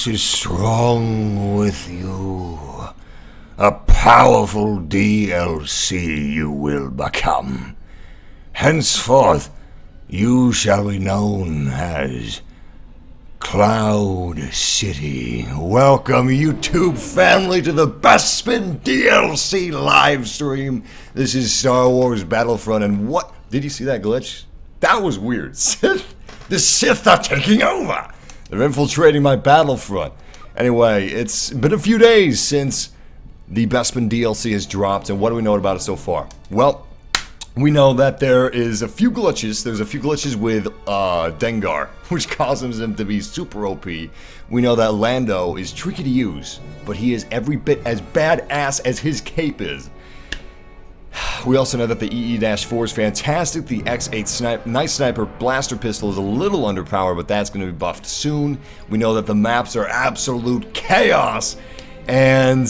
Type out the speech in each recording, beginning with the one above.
force is strong with you. A powerful DLC you will become. Henceforth, you shall be known as Cloud City. Welcome, YouTube family, to the Bespin DLC live stream. This is Star Wars Battlefront, and what? Did you see that glitch? That was weird. The Sith are taking over. They're infiltrating my Battlefront. Anyway, it's been a few days since the Bespin DLC has dropped, and what do we know about it so far? Well, we know that there is a few glitches. There's a few glitches with Dengar, which causes him to be super OP. We know that Lando is tricky to use, but he is every bit as badass as his cape is. We also know that the EE-4 is fantastic. The X8 Night Sniper blaster pistol is a little underpowered, but that's going to be buffed soon. We know that the maps are absolute chaos, and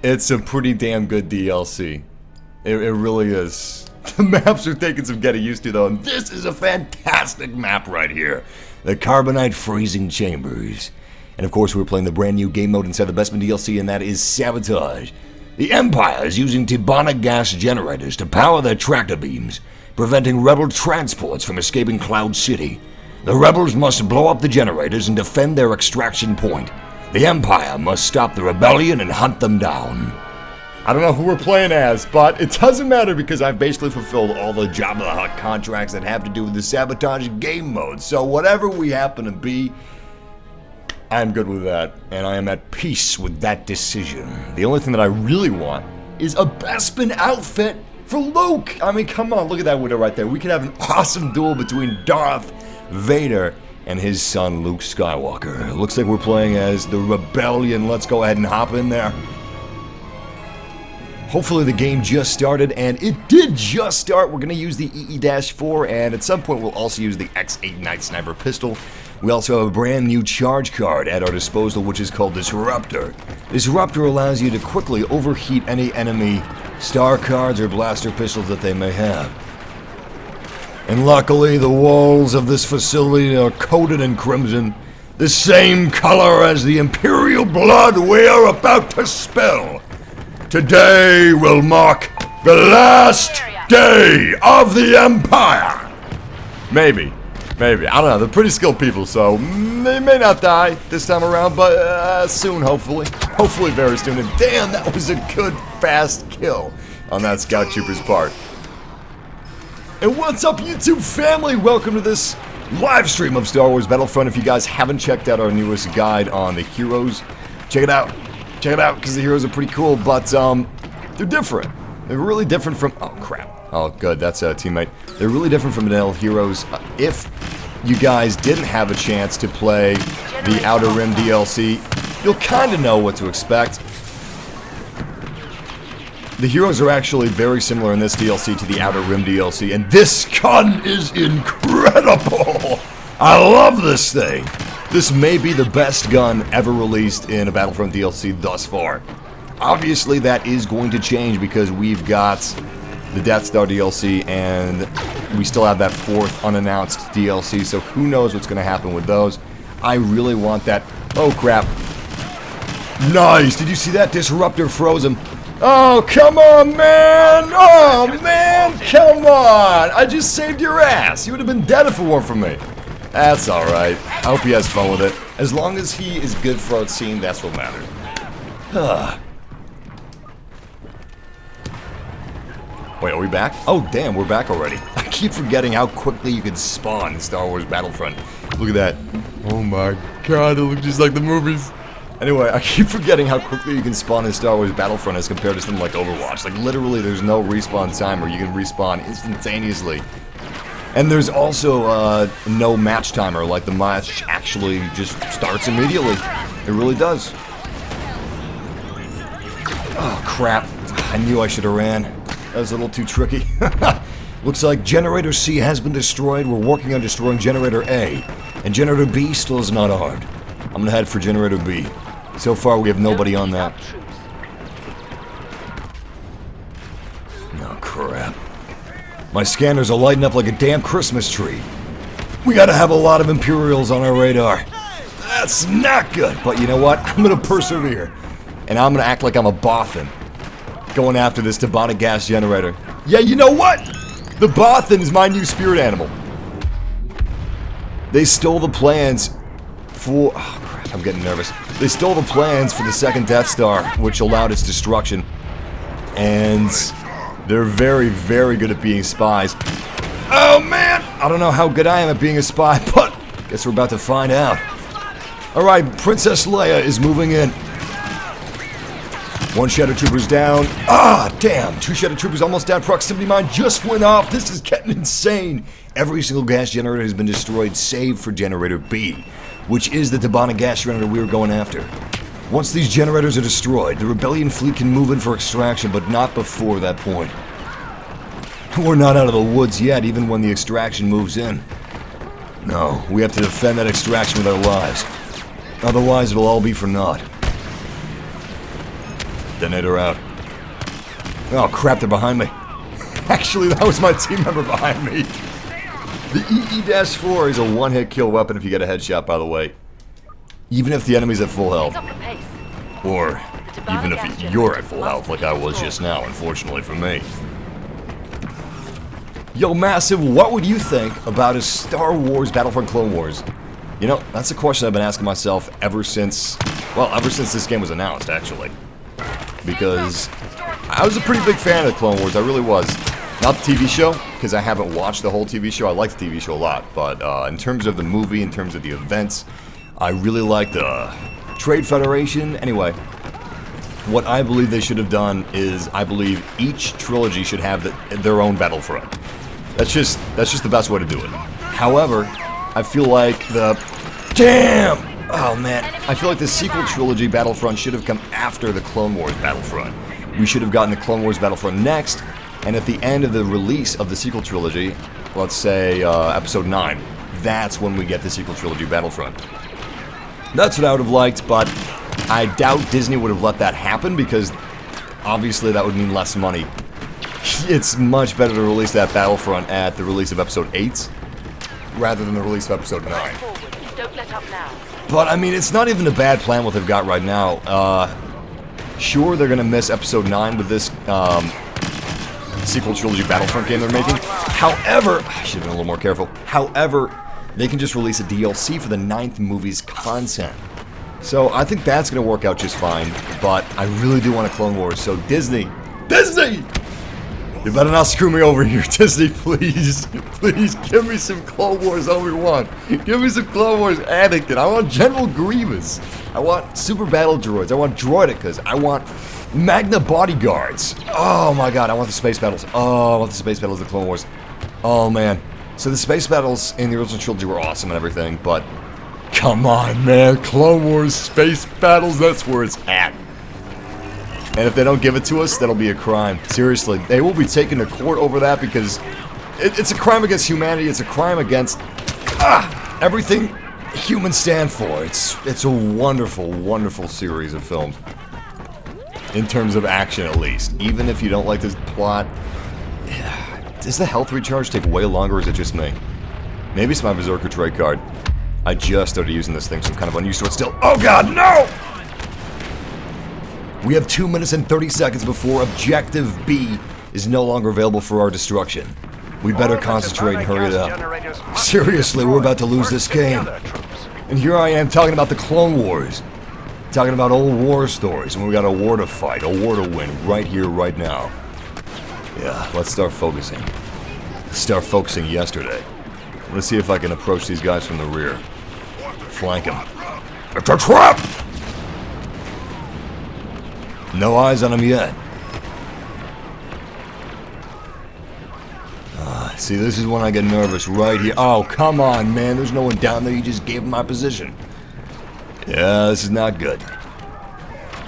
it's a pretty damn good DLC. It really is. The maps are taking some getting used to, though, and this is a fantastic map right here. The Carbonite Freezing Chambers. And of course, we're playing the brand new game mode inside the Bespin DLC, and that is Sabotage. The Empire is using Tibonic gas generators to power their tractor beams, preventing rebel transports from escaping Cloud City. The rebels must blow up the generators and defend their extraction point. The Empire must stop the rebellion and hunt them down. I don't know who we're playing as, but it doesn't matter because I've basically fulfilled all the Jabba the Hutt contracts that have to do with the Sabotage game mode. So whatever we happen to be, I'm good with that, and I am at peace with that decision. The only thing that I really want is a Bespin outfit for Luke. I mean, come on, look at that window right there. We could have an awesome duel between Darth Vader and his son, Luke Skywalker. It looks like we're playing as the Rebellion. Let's go ahead and hop in there. Hopefully the game just started, and it did just start. We're going to use the EE-4, and at some point we'll also use the X8 Night Sniper pistol. We also have a brand new charge card at our disposal, which is called Disruptor. Disruptor allows you to quickly overheat any enemy star cards or blaster pistols that they may have. And luckily, the walls of this facility are coated in crimson, the same color as the Imperial blood we are about to spill. Today will mark the last day of the Empire. Maybe. I don't know. They're pretty skilled people, so they may not die this time around, but soon, hopefully. Hopefully very soon. And damn, that was a good, fast kill on that Scout Trooper's part. And what's up, YouTube family? Welcome to this live stream of Star Wars Battlefront. If you guys haven't checked out our newest guide on the heroes, check it out. Check it out, because the heroes are pretty cool, but they're different. They're really different from... Oh, crap. Oh, good. That's a teammate. They're really different from vanilla heroes. If you guys didn't have a chance to play the Outer Rim DLC, you'll kind of know what to expect. The heroes are actually very similar in this DLC to the Outer Rim DLC, and this gun is incredible! I love this thing! This may be the best gun ever released in a Battlefront DLC thus far. Obviously, that is going to change because we've got the Death Star DLC, and we still have that 4th unannounced DLC, so who knows what's going to happen with those. I really want that. Oh, crap. Nice! Did you see that? Disruptor froze him. Oh, come on, man! Oh, man! Come on! I just saved your ass! You would have been dead if it weren't for me. That's alright. I hope he has fun with it. As long as he is good for our scene, that's what matters. Wait, are we back? Oh, damn, we're back already. I keep forgetting how quickly you can spawn in Star Wars Battlefront. Look at that. Oh my god, it looks just like the movies. Anyway, I keep forgetting how quickly you can spawn in Star Wars Battlefront as compared to something like Overwatch. Like, literally, there's no respawn timer. You can respawn instantaneously. And there's also no match timer, like the match actually just starts immediately. It really does. Oh, crap. I knew I should have ran. That was a little too tricky. Looks like Generator C has been destroyed. We're working on destroying Generator A. And Generator B still is not armed. I'm gonna head for Generator B. So far, we have nobody on that. Oh, crap. My scanners are lighting up like a damn Christmas tree. We gotta have a lot of Imperials on our radar. That's not good. But you know what? I'm gonna persevere. And I'm gonna act like I'm a Bothan. Going after this Tabana gas generator. Yeah, you know what? The Bothan is my new spirit animal. They stole the plans for... Oh, crap, I'm getting nervous. They stole the plans for the second Death Star, which allowed its destruction. And they're very, very good at being spies. Oh, man! I don't know how good I am at being a spy, but guess we're about to find out. Alright, Princess Leia is moving in. One Shadow Trooper's down. Ah, damn! 2 Shadow Troopers almost down. Proximity mine just went off. This is getting insane. Every single gas generator has been destroyed, save for Generator B, which is the Tabana gas generator we were going after. Once these generators are destroyed, the Rebellion fleet can move in for extraction, but not before that point. We're not out of the woods yet, even when the extraction moves in. No, we have to defend that extraction with our lives. Otherwise, it'll all be for naught. Detonator out. Oh crap, they're behind me. Actually, that was my team member behind me. The EE-4 is a one-hit kill weapon if you get a headshot, by the way. Even if the enemy's at full health. Or even if you're at full health, like I was just now, unfortunately for me. Yo, Massive, what would you think about a Star Wars Battlefront Clone Wars? You know, that's a question I've been asking myself ever since this game was announced, actually. Because I was a pretty big fan of the Clone Wars, I really was. Not the TV show, because I haven't watched the whole TV show. I like the TV show a lot, but in terms of the movie, in terms of the events, I really like the Trade Federation. Anyway, what I believe they should have done is, I believe each trilogy should have their own Battlefront. That's just the best way to do it. However, I feel like oh man, I feel like the sequel trilogy Battlefront should have come after the Clone Wars Battlefront. We should have gotten the Clone Wars Battlefront next, and at the end of the release of the sequel trilogy, let's say Episode 9, that's when we get the sequel trilogy Battlefront. That's what I would have liked, but I doubt Disney would have let that happen because obviously that would mean less money. It's much better to release that Battlefront at the release of Episode 8 rather than the release of Episode 9. But, I mean, it's not even a bad plan what they've got right now. Sure, they're going to miss Episode 9 with this sequel trilogy Battlefront game they're making. However, I should have been a little more careful. However, they can just release a DLC for the 9th movie's content. So, I think that's going to work out just fine. But I really do want a Clone Wars, so Disney! You better not screw me over here, Disney, please. Please, give me some Clone Wars Obi-Wan. Give me some Clone Wars Anakin. I want General Grievous. I want Super Battle Droids. I want Droidicas. I want Magna Bodyguards. Oh my god, I want the space battles. Oh, I want the space battles of the Clone Wars. Oh man. So the space battles in the original trilogy were awesome and everything, but come on, man. Clone Wars space battles, that's where it's at. And if they don't give it to us, that'll be a crime. Seriously, they will be taken to court over that because it's a crime against humanity. It's a crime against everything humans stand for. It's a wonderful, wonderful series of films. In terms of action, at least. Even if you don't like this plot, does the health recharge take way longer, or is it just me? Maybe it's my Berserker trade card. I just started using this thing, so I'm kind of unused to it still. Oh god, no! We have 2 minutes and 30 seconds before Objective B is no longer available for our destruction. We'd better concentrate and hurry it up. Seriously, we're about to lose this game. And here I am talking about the Clone Wars. Talking about old war stories, and we got a war to fight, a war to win, right here, right now. Yeah, let's start focusing. Let's start focusing yesterday. Let's see if I can approach these guys from the rear. Flank them. It's a trap! No eyes on him yet. See, this is when I get nervous, right here. Oh, come on, man. There's no one down there. You just gave him my position. Yeah, this is not good.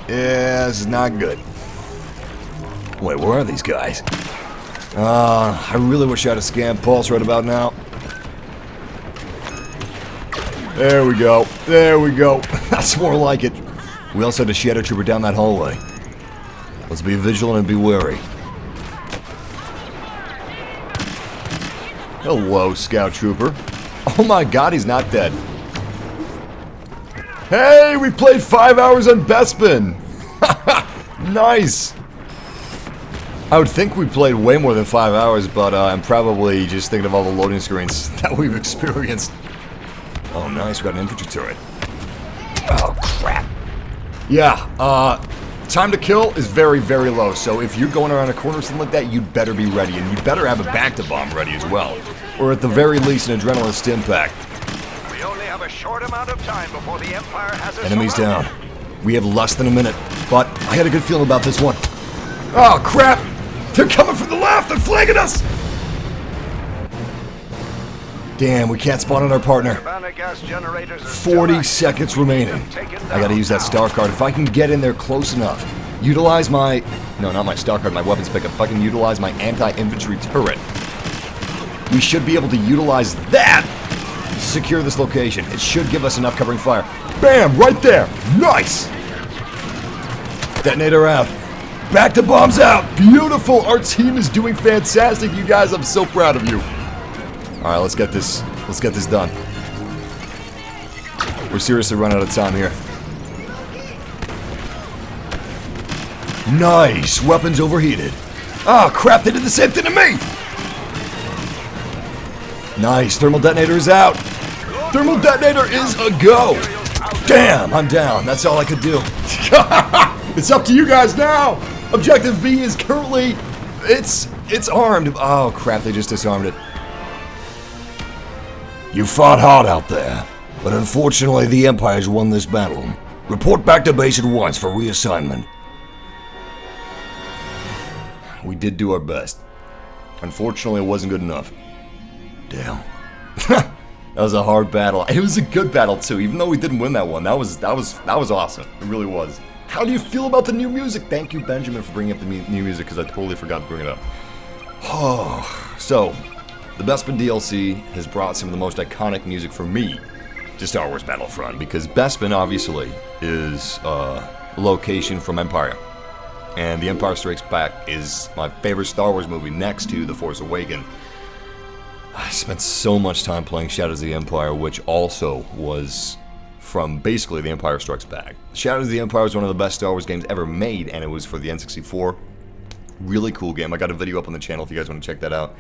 Yeah, this is not good. Wait, where are these guys? I really wish I had a scan pulse right about now. There we go. There we go. That's more like it. We also had a Shadow Trooper down that hallway. Let's be vigilant and be wary. Hello, Scout Trooper. Oh my god, he's not dead. Hey, we played 5 hours on Bespin. Nice. I would think we played way more than 5 hours, but I'm probably just thinking of all the loading screens that we've experienced. Oh, nice. We got an infantry turret. Oh, crap. Yeah, time to kill is very, very low, so if you're going around a corner or something like that, you'd better be ready, and you'd better have a back-to-bomb ready as well. Or at the very least, an adrenaline stim pack. We only have a short amount of time before the Empire has us Enemies surrounded. down. We have less than a minute, but I had a good feeling about this one. Oh, crap! They're coming from the left! They're flanking us! Damn, we can't spawn on our partner. 40 seconds remaining. I gotta use that star card. If I can get in there close enough, utilize my... No, not my star card, my weapons pickup. If I can utilize my anti-infantry turret, we should be able to utilize that to secure this location. It should give us enough covering fire. Bam! Right there! Nice! Detonator out. Back to bombs out! Beautiful! Our team is doing fantastic, you guys. I'm so proud of you. Alright, let's get this done. We're seriously running out of time here. Nice! Weapons overheated. Oh crap, they did the same thing to me! Nice, thermal detonator is out! Thermal detonator is a go! Damn, I'm down. That's all I could do. It's up to you guys now! Objective B is currently... It's armed. Oh crap, they just disarmed it. You fought hard out there, but unfortunately the Empire's won this battle. Report back to base at once for reassignment. We did do our best. Unfortunately, it wasn't good enough. Damn. That was a hard battle. It was a good battle too, even though we didn't win that one. That was awesome. It really was. How do you feel about the new music? Thank you, Benjamin, for bringing up the new music, because I totally forgot to bring it up. Oh, so... The Bespin DLC has brought some of the most iconic music for me to Star Wars Battlefront, because Bespin obviously is a location from Empire, and The Empire Strikes Back is my favorite Star Wars movie next to The Force Awakens. I spent so much time playing Shadows of the Empire, which also was from basically The Empire Strikes Back. Shadows of the Empire was one of the best Star Wars games ever made, and it was for the N64. Really cool game. I got a video up on the channel if you guys want to check that out.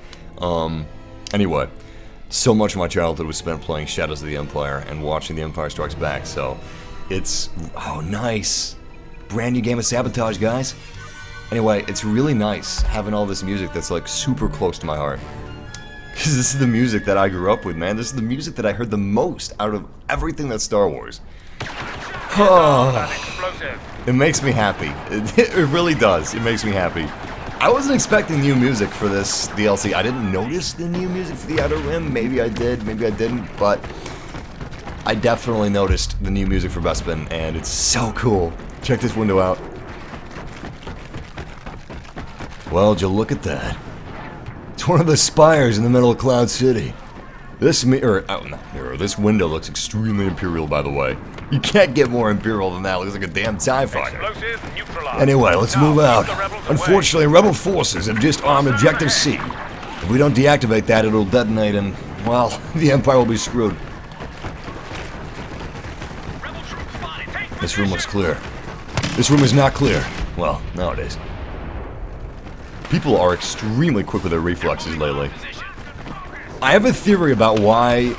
Anyway, so much of my childhood was spent playing Shadows of the Empire and watching The Empire Strikes Back, so it's... Oh, nice! Brand new game of Sabotage, guys. Anyway, it's really nice having all this music that's like super close to my heart. Because this is the music that I grew up with, man. This is the music that I heard the most out of everything that's Star Wars. Oh, it makes me happy. It really does. It makes me happy. I wasn't expecting new music for this DLC. I didn't notice the new music for the Outer Rim. Maybe I did, maybe I didn't, but I definitely noticed the new music for Bespin, and it's so cool. Check this window out. Well, did you look at that? It's one of the spires in the middle of Cloud City. This this window looks extremely Imperial, by the way. You can't get more Imperial than that. It looks like a damn TIE fighter. Anyway, let's move out. Unfortunately, Rebel forces have just armed Objective C. If we don't deactivate that, it'll detonate and, well, the Empire will be screwed. This room looks clear. This room is not clear. Well, now it is. People are extremely quick with their reflexes lately. I have a theory about why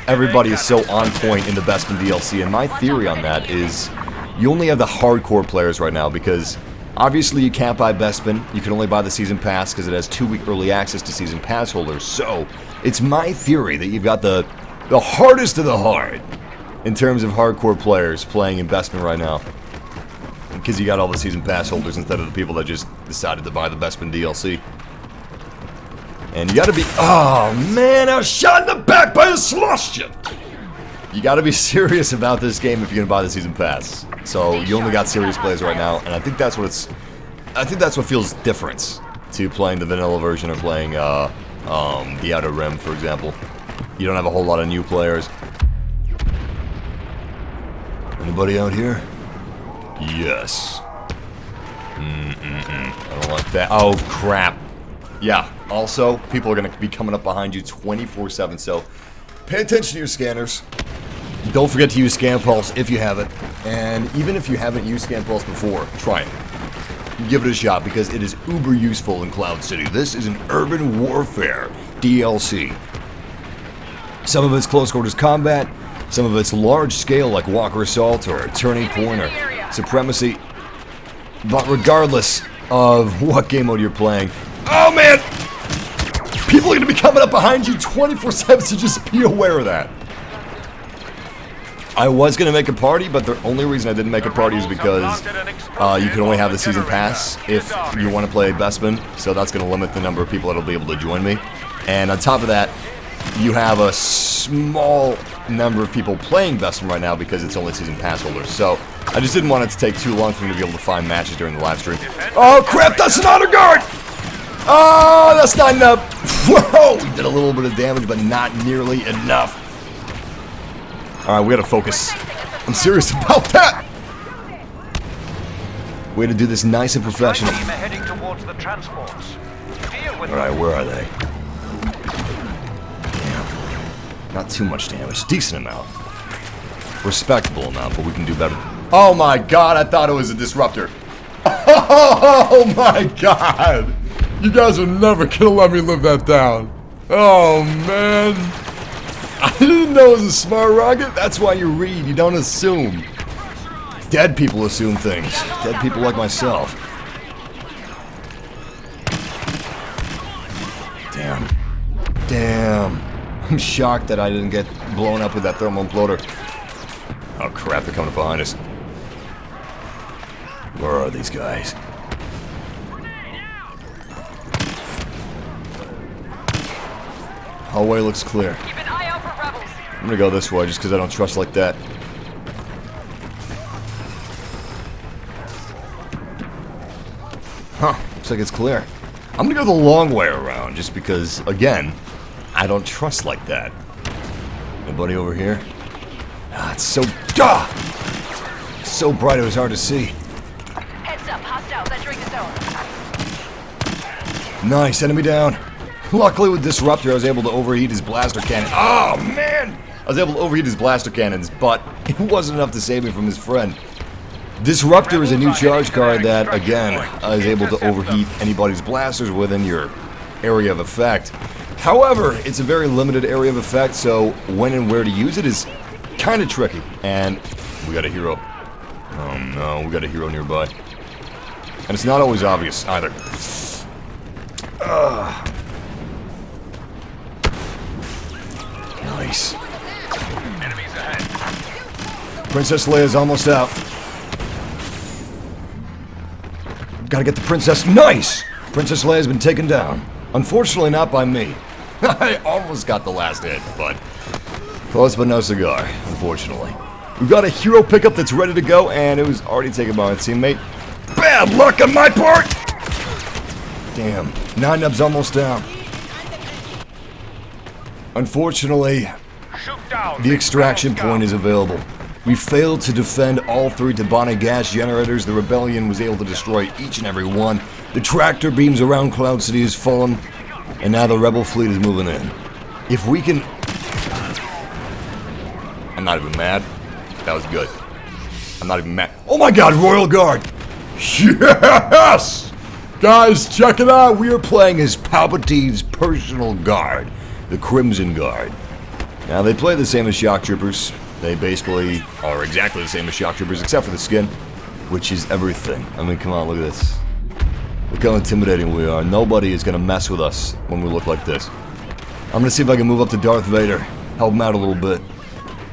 everybody is so on point in the Bespin DLC, and my theory on that is you only have the hardcore players right now, because obviously you can't buy Bespin. You can only buy the Season Pass because it has 2-week early access to Season Pass holders. So it's my theory that you've got the hardest of the hard in terms of hardcore players playing in Bespin right now, because you got all the Season Pass holders instead of the people that just decided to buy the Bespin DLC. And you gotta be... Oh, man, I was shot in the back by a Celestian! You gotta be serious about this game if you're gonna buy the Season Pass. So, you only got serious players right now, and I think that's what it's... I think that's what feels different to playing the vanilla version or playing, the Outer Rim, for example. You don't have a whole lot of new players. Anybody out here? Yes. I don't like that. Oh, crap. Yeah, also, people are going to be coming up behind you 24/7, so pay attention to your scanners. Don't forget to use Scan Pulse if you haven't. And even if you haven't used Scan Pulse before, try it. Give it a shot because it is uber useful in Cloud City. This is an urban warfare DLC. Some of it's close quarters combat, some of it's large scale like Walker Assault or Turning Point or Supremacy. But regardless of what game mode you're playing, oh man! People are going to be coming up behind you 24/7, so just be aware of that. I was going to make a party, but the only reason I didn't make a party is because you can only have the season pass if you want to play Bespin, so that's going to limit the number of people that will be able to join me. And on top of that, you have a small number of people playing Bespin right now because it's only season pass holders. So I just didn't want it to take too long for me to be able to find matches during the live stream. Oh crap, that's an honor guard! Oh, that's not enough. Whoa, we did a little bit of damage, but not nearly enough. Alright, we gotta focus. I'm serious about that! Way to do this nice and professional. Alright, where are they? Damn. Not too much damage. Decent amount. Respectable amount, but we can do better. Oh my god, I thought it was a disruptor. Oh my god! You guys are never gonna let me live that down. Oh man. I didn't know it was a smart rocket. That's why you read. You don't assume. Dead people assume things. Dead people like myself. Damn. Damn. I'm shocked that I didn't get blown up with that thermal imploder. Oh crap, they're coming up behind us. Where are these guys? Hallway looks clear. I'm gonna go this way just because I don't trust like that. Huh, looks like it's clear. I'm gonna go the long way around just because, again, I don't trust like that. Anybody over here? Ah, it's so... so bright it was hard to see. Heads up, hostiles entering the zone. Nice, enemy down. Luckily with Disruptor I was able to overheat his blaster cannon. Oh man! I was able to overheat his blaster cannons, but it wasn't enough to save me from his friend. Disruptor is a new charge card that, again, is able to overheat anybody's blasters within your area of effect. However, it's a very limited area of effect, so when and where to use it is kind of tricky. And we got a hero. Oh no, we got a hero nearby. And it's not always obvious either. Nice. Enemies ahead. Princess Leia's almost out. Gotta get the princess. Nice! Princess Leia's been taken down. Unfortunately, not by me. I almost got the last hit, but close but no cigar, unfortunately. We've got a hero pickup that's ready to go, and it was already taken by a teammate. Bad luck on my part! Damn, 9-Nub's almost down. Unfortunately, the extraction point is available. We failed to defend all 3 Tabana gas generators. The rebellion was able to destroy each and every one. The tractor beams around Cloud City has fallen, and now the rebel fleet is moving in. If we can... I'm not even mad. That was good. I'm not even mad. Oh my god, Royal Guard! Yes! Guys, check it out. We are playing as Palpatine's personal guard, the Crimson Guard. Now, they play the same as Shock Troopers. They basically are exactly the same as Shock Troopers, except for the skin, which is everything. I mean, come on, look at this. Look how intimidating we are. Nobody is going to mess with us when we look like this. I'm going to see if I can move up to Darth Vader, help him out a little bit.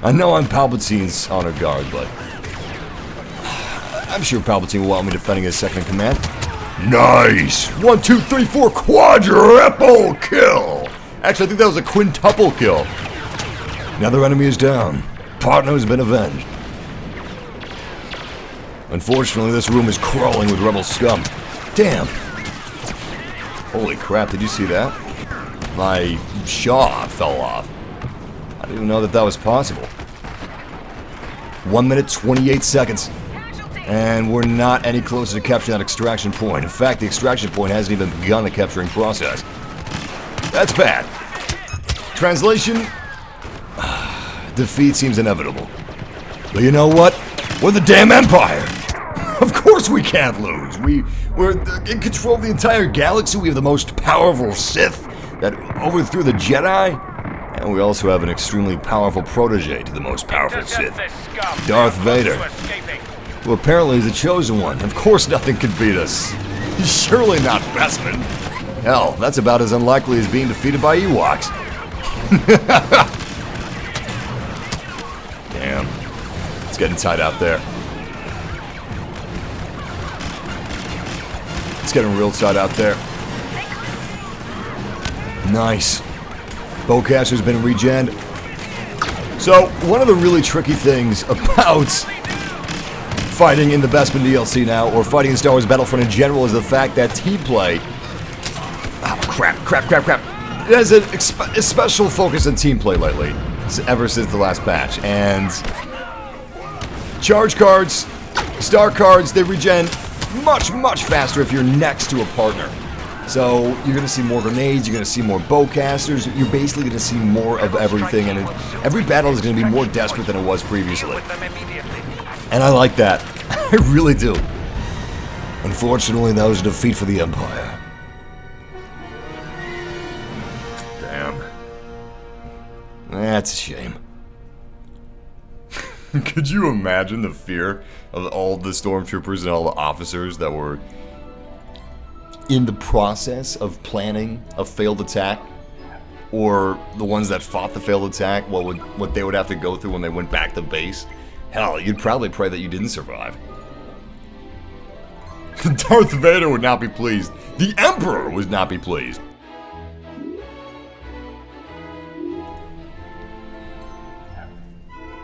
I know I'm Palpatine's honor guard, but I'm sure Palpatine will want me defending his second in command. Nice! 1, 2, 3, 4, quadruple kill! Actually, I think that was a quintuple kill. Another enemy is down. Partner has been avenged. Unfortunately, this room is crawling with rebel scum. Damn! Holy crap, did you see that? My jaw fell off. I didn't even know that that was possible. 1 minute, 28 seconds. And we're not any closer to capturing that extraction point. In fact, the extraction point hasn't even begun the capturing process. That's bad. Translation, defeat seems inevitable. But you know what? We're the damn Empire! Of course we can't lose! We're in control of the entire galaxy, we have the most powerful Sith that overthrew the Jedi, and we also have an extremely powerful protege to the most powerful Sith, Darth Vader, who apparently is the chosen one. Of course nothing can beat us. Surely not Bespin. Hell, that's about as unlikely as being defeated by Ewoks. Damn. It's getting tight out there. It's getting real tight out there. Nice. Bowcaster's been regened. So, one of the really tricky things about fighting in the Bespin DLC now, or fighting in Star Wars Battlefront in general, is the fact that team play... Oh, crap. It has a special focus on team play lately, ever since the last patch. And charge cards, star cards, they regen much faster if you're next to a partner. So you're going to see more grenades, you're going to see more bowcasters, you're basically going to see more of everything, and every battle is going to be more desperate than it was previously. And I like that. I really do. Unfortunately, that was a defeat for the Empire. Damn. That's a shame. Could you imagine the fear of all the stormtroopers and all the officers that were in the process of planning a failed attack? Or the ones that fought the failed attack, what they would have to go through when they went back to base? Hell, you'd probably pray that you didn't survive. Darth Vader would not be pleased. The Emperor would not be pleased.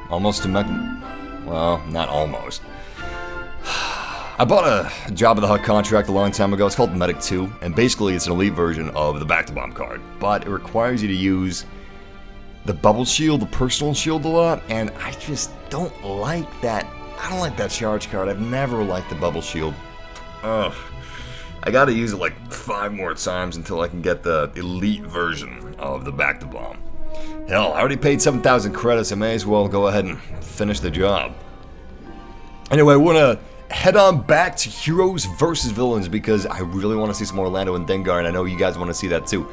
Almost to well, not almost. I bought a Job of the Hutt contract a long time ago. It's called Medic 2, and basically it's an elite version of the back-to-bomb card. But it requires you to use the bubble shield, the personal shield a lot, and I just don't like that. I don't like that charge card. I've never liked the bubble shield. Ugh. I gotta use it like 5 more times until I can get the elite version of the back-to-bomb. Hell, I already paid 7,000 credits. I may as well go ahead and finish the job. Anyway, we're gonna head on back to Heroes versus Villains because I really want to see some more Lando and Denar, and I know you guys want to see that too.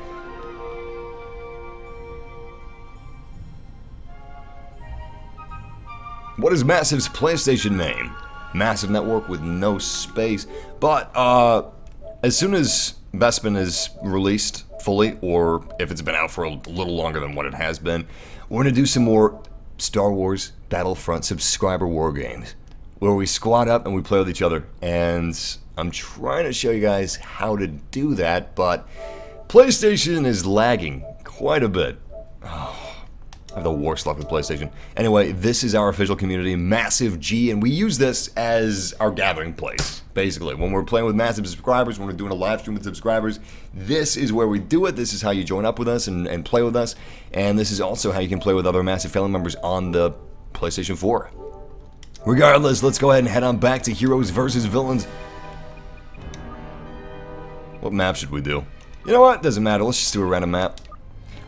What is Massive's PlayStation name? Massive Network with no space. But as soon as Bespin is released fully, or if it's been out for a little longer than what it has been, we're going to do some more Star Wars Battlefront subscriber war games, where we squad up and we play with each other. And I'm trying to show you guys how to do that, but PlayStation is lagging quite a bit. Oh, I have the worst luck with PlayStation. Anyway, this is our official community, MassiveG, and we use this as our gathering place, basically. When we're playing with Massive subscribers, when we're doing a live stream with subscribers, this is where we do it. This is how you join up with us and play with us. And this is also how you can play with other Massive family members on the PlayStation 4. Regardless, let's go ahead and head on back to Heroes versus Villains. What map should we do? You know what? Doesn't matter. Let's just do a random map.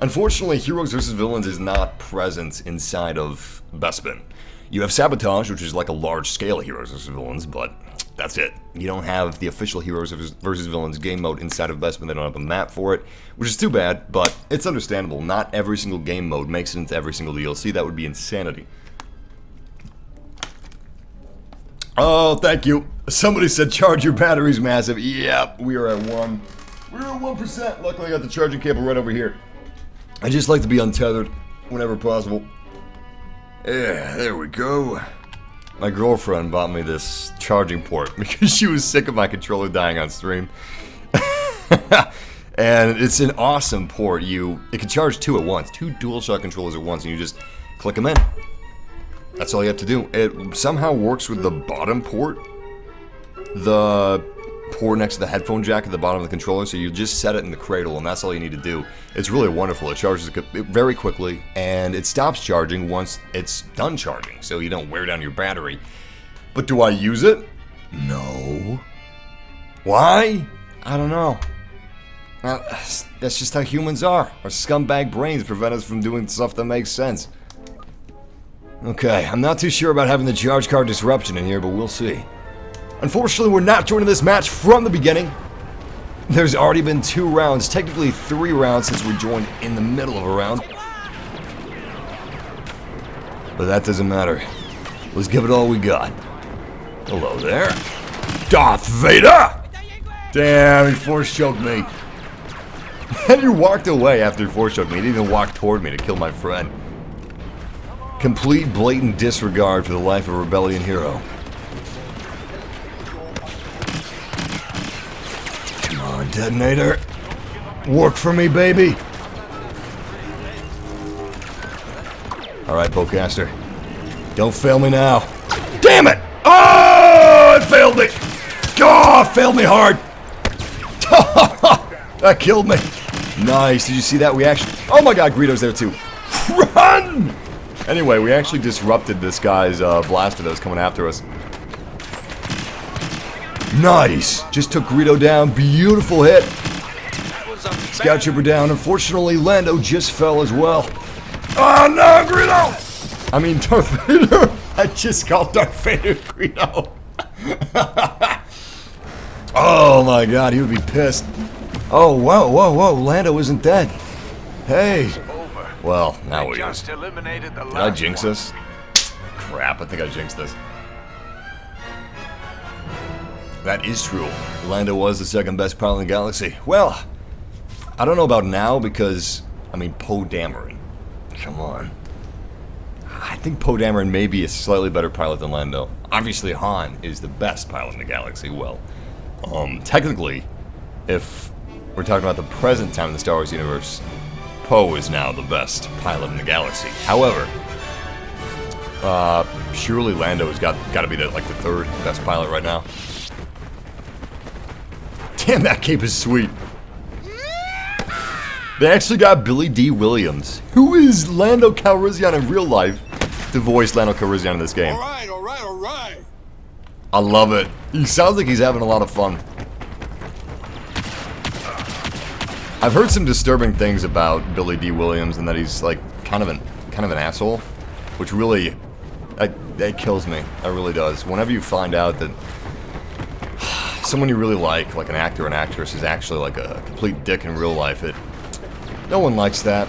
Unfortunately, Heroes vs. Villains is not present inside of Bespin. You have Sabotage, which is like a large-scale Heroes vs. Villains, but that's it. You don't have the official Heroes vs. Villains game mode inside of Bespin. They don't have a map for it, which is too bad, but it's understandable. Not every single game mode makes it into every single DLC. That would be insanity. Oh, thank you. Somebody said charge your batteries, Massive. Yep, we are at 1. We're at 1%. Luckily, I got the charging cable right over here. I just like to be untethered whenever possible. Yeah, there we go. My girlfriend bought me this charging port because she was sick of my controller dying on stream. And it's an awesome port. It can charge 2 at once, 2 DualShock controllers at once, and you just click them in. That's all you have to do. It somehow works with the bottom port. The port next to the headphone jack at the bottom of the controller, so you just set it in the cradle, and that's all you need to do. It's really wonderful. It charges very quickly, and it stops charging once it's done charging, so you don't wear down your battery. But do I use it? No. Why? I don't know. That's just how humans are. Our scumbag brains prevent us from doing stuff that makes sense. Okay, I'm not too sure about having the charge card disruption in here, but we'll see. Unfortunately, we're not joining this match from the beginning. There's already been 2 rounds, technically 3 rounds since we joined in the middle of a round. But that doesn't matter. Let's give it all we got. Hello there. Darth Vader! Damn, he force choked me. And he walked away after he force choked me. He didn't even walk toward me to kill my friend. Complete blatant disregard for the life of a rebellion hero. Come on, detonator. Work for me, baby. Alright, Bowcaster. Don't fail me now. Damn it! Oh, it failed me! Oh, it failed me hard! That killed me. Nice. Did you see that? We actually... Oh my god, Greedo's there too. Run! Anyway, we actually disrupted this guy's blaster that was coming after us. Nice! Just took Greedo down. Beautiful hit. Scout Trooper down. Unfortunately, Lando just fell as well. Oh no, Greedo! I mean, Darth Vader. I just called Darth Vader Greedo. Oh my god, he would be pissed. Oh, whoa, whoa, whoa, Lando isn't dead. Hey. Well, now we just eliminated the Did I jinx this? Crap, I think I jinxed this. That is true. Lando was the 2nd best pilot in the galaxy. Well, I don't know about now because, I mean, Poe Dameron. Come on. I think Poe Dameron may be a slightly better pilot than Lando. Obviously, Han is the best pilot in the galaxy. Well, technically, if we're talking about the present time in the Star Wars universe, Poe is now the best pilot in the galaxy. However, surely Lando has got to be the 3rd best pilot right now. Damn, that cape is sweet. They actually got Billy D. Williams, who is Lando Calrissian in real life, to voice Lando Calrissian in this game. Alright, alright, alright. I love it. He sounds like he's having a lot of fun. I've heard some disturbing things about Billy D. Williams and that he's like kind of an asshole, which really that kills me. That really does. Whenever you find out that someone you really like an actor or an actress, is actually like a complete dick in real life, no one likes that.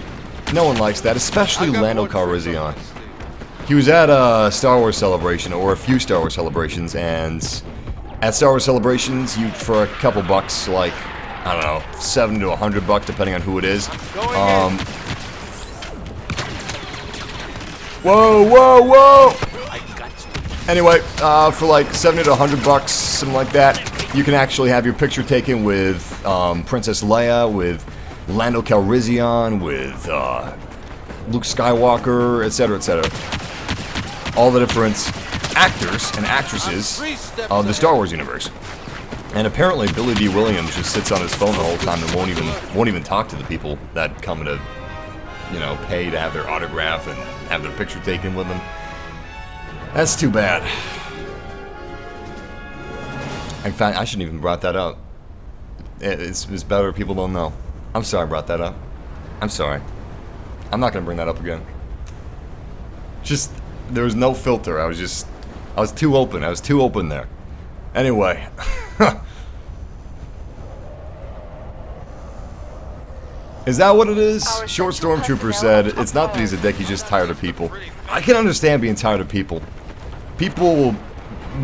No one likes that, especially Lando Calrissian. He was at a Star Wars celebration, or a few Star Wars celebrations, and at Star Wars celebrations, you for a couple bucks, like, I don't know, $7 to $100 depending on who it is. Whoa, whoa, whoa! Anyway, for like $70 to $100, something like that, you can actually have your picture taken with Princess Leia, with Lando Calrissian, with Luke Skywalker, etc., etc. All the different actors and actresses of the Star Wars universe. And apparently Billy D. Williams just sits on his phone the whole time and won't even talk to the people that come to, you know, pay to have their autograph and have their picture taken with them. That's too bad. In fact, I shouldn't even brought that up. It's better if people don't know. I'm sorry I brought that up. I'm sorry. I'm not gonna bring that up again. Just, there was no filter. I was too open. I was too open there. Anyway. Is that what it is? Short Stormtrooper said, it's not that he's a dick, he's just tired of people. I can understand being tired of people. People,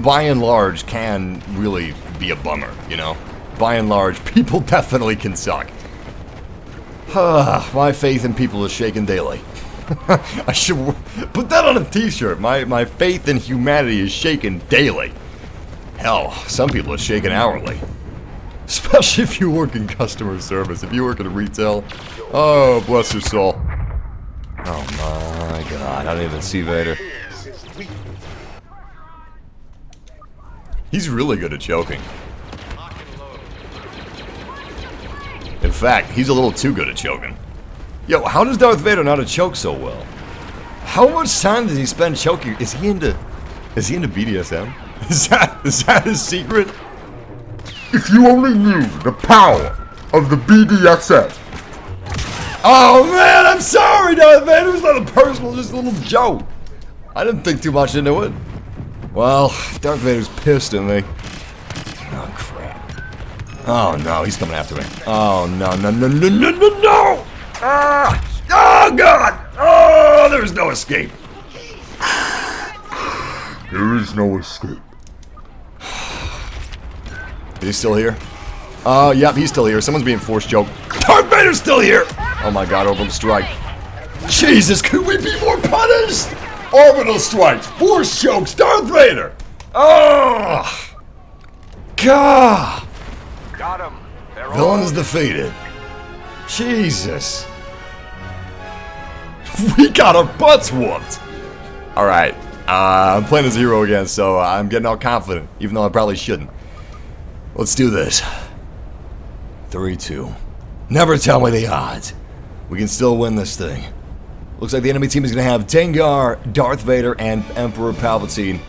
by and large, can really be a bummer, you know? By and large, people definitely can suck. My faith in people is shaken daily. I should put that on a t-shirt. My faith in humanity is shaken daily. Hell, some people are shaken hourly. Especially if you work in customer service. If you work in retail. Oh, bless your soul. Oh my god, I don't even see Vader. He's really good at choking. In fact, he's a little too good at choking. Yo, how does Darth Vader know how to choke so well? How much time does he spend choking? Is he into BDSM? Is that his secret? If you only knew the power of the BDSM. Oh man, I'm sorry, Darth Vader. It was not a personal, just a little joke. I didn't think too much into it. Well, Darth Vader's pissed at me. Oh, crap. Oh, no, he's coming after me. Oh, no, no, no, no, no, no, no! Ah! Oh, God! Oh, there's no escape. There is no escape. Is he still here? Yep, he's still here. Someone's being force choked. Darth Vader's still here! Oh my god, orbital strike. Jesus, could we be more punished? Orbital strikes, force chokes, Darth Vader! Oh! God! Got him. They're Villains defeated. Jesus. We got our butts whooped. Alright, I'm playing as a hero again, so I'm getting all confident, even though I probably shouldn't. Let's do this. 3-2. Never tell me the odds. We can still win this thing. Looks like the enemy team is going to have Dengar, Darth Vader, and Emperor Palpatine.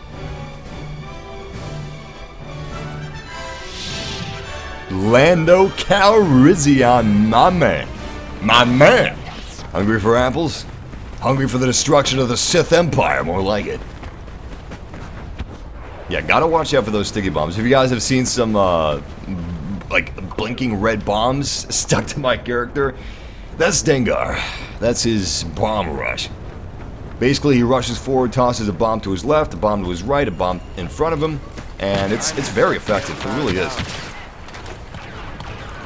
Lando Calrissian, my man. My man. Hungry for apples? Hungry for the destruction of the Sith Empire, more like it. Yeah, gotta watch out for those sticky bombs. If you guys have seen some, like, blinking red bombs stuck to my character, that's Dengar. That's his bomb rush. Basically, he rushes forward, tosses a bomb to his left, a bomb to his right, a bomb in front of him, and it's very effective. It really is.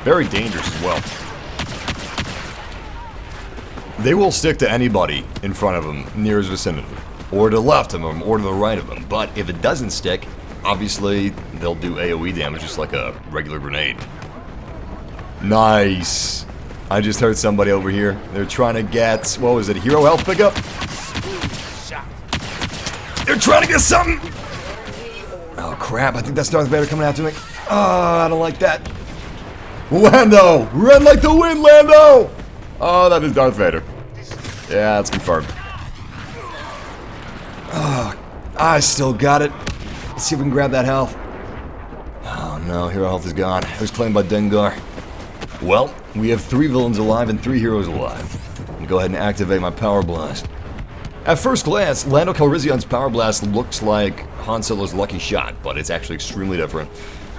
Very dangerous as well. They will stick to anybody in front of him, near his vicinity, or to the left of him, or to the right of him. But if it doesn't stick, obviously they'll do AoE damage just like a regular grenade. Nice. I just heard somebody over here. They're trying to get, what was it, a hero health pickup? They're trying to get something! Oh crap, I think that's Darth Vader coming after me. Oh, I don't like that. Lando! Run like the wind, Lando! Oh, that is Darth Vader. Yeah, that's confirmed. Oh, I still got it. Let's see if we can grab that health. Oh no, hero health is gone. It was claimed by Dengar. Well, we have 3 villains alive and 3 heroes alive. I'm gonna go ahead and activate my Power Blast. At first glance, Lando Calrissian's Power Blast looks like Han Solo's Lucky Shot, but it's actually extremely different.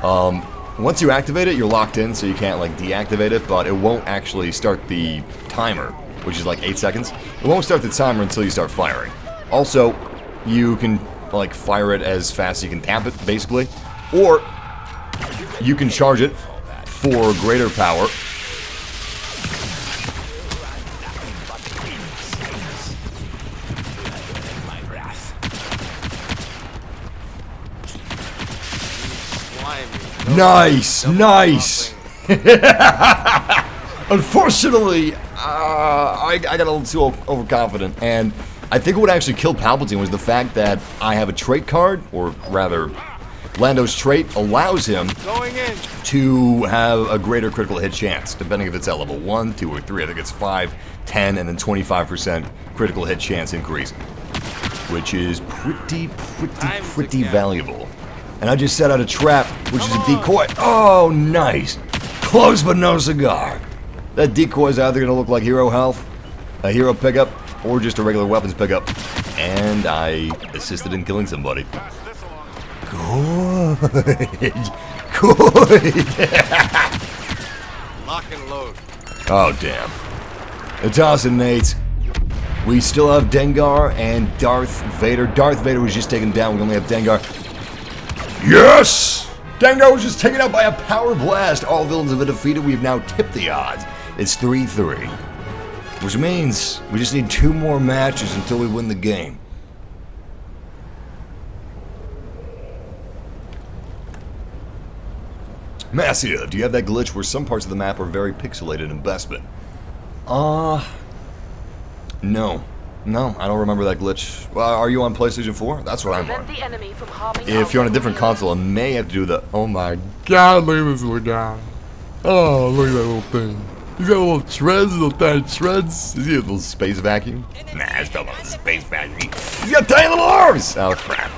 Once you activate it, you're locked in, so you can't like deactivate it, but it won't actually start the timer, which is like 8 seconds. It won't start the timer until you start firing. Also, you can like fire it as fast as you can tap it, basically, or you can charge it for greater power. Nice, nice. Unfortunately, I got a little too overconfident, and I think what actually killed Palpatine was the fact that I have a trait card, or rather, Lando's trait allows him to have a greater critical hit chance, depending if it's at level 1, 2, or 3. I think it's 5, 10, and then 25% critical hit chance increase, which is pretty valuable. And I just set out a trap, which is a decoy. Oh, nice. Close but no cigar. That decoy is either going to look like hero health, a hero pickup, or just a regular weapons pickup. And I assisted in killing somebody. Good. Good. Lock and load. Oh, damn. The tossing, Nate. We still have Dengar and Darth Vader. Darth Vader was just taken down. We only have Dengar. Yes! Dengar was just taken out by a power blast. All villains have been defeated. We have now tipped the odds. It's 3-3. Which means we just need 2 more matches until we win the game. Massive, do you have that glitch where some parts of the map are very pixelated in Bespin? No. No, I don't remember that glitch. Well, are you on PlayStation 4? That's what I'm on. If you're on a different console, I may have to do the... Oh my god, look at this little guy. Oh, look at that little thing. He's got little treads, little tiny treads. Is he a little space vacuum? Nah, it's probably not a space vacuum. He's got tiny little arms! Oh, crap.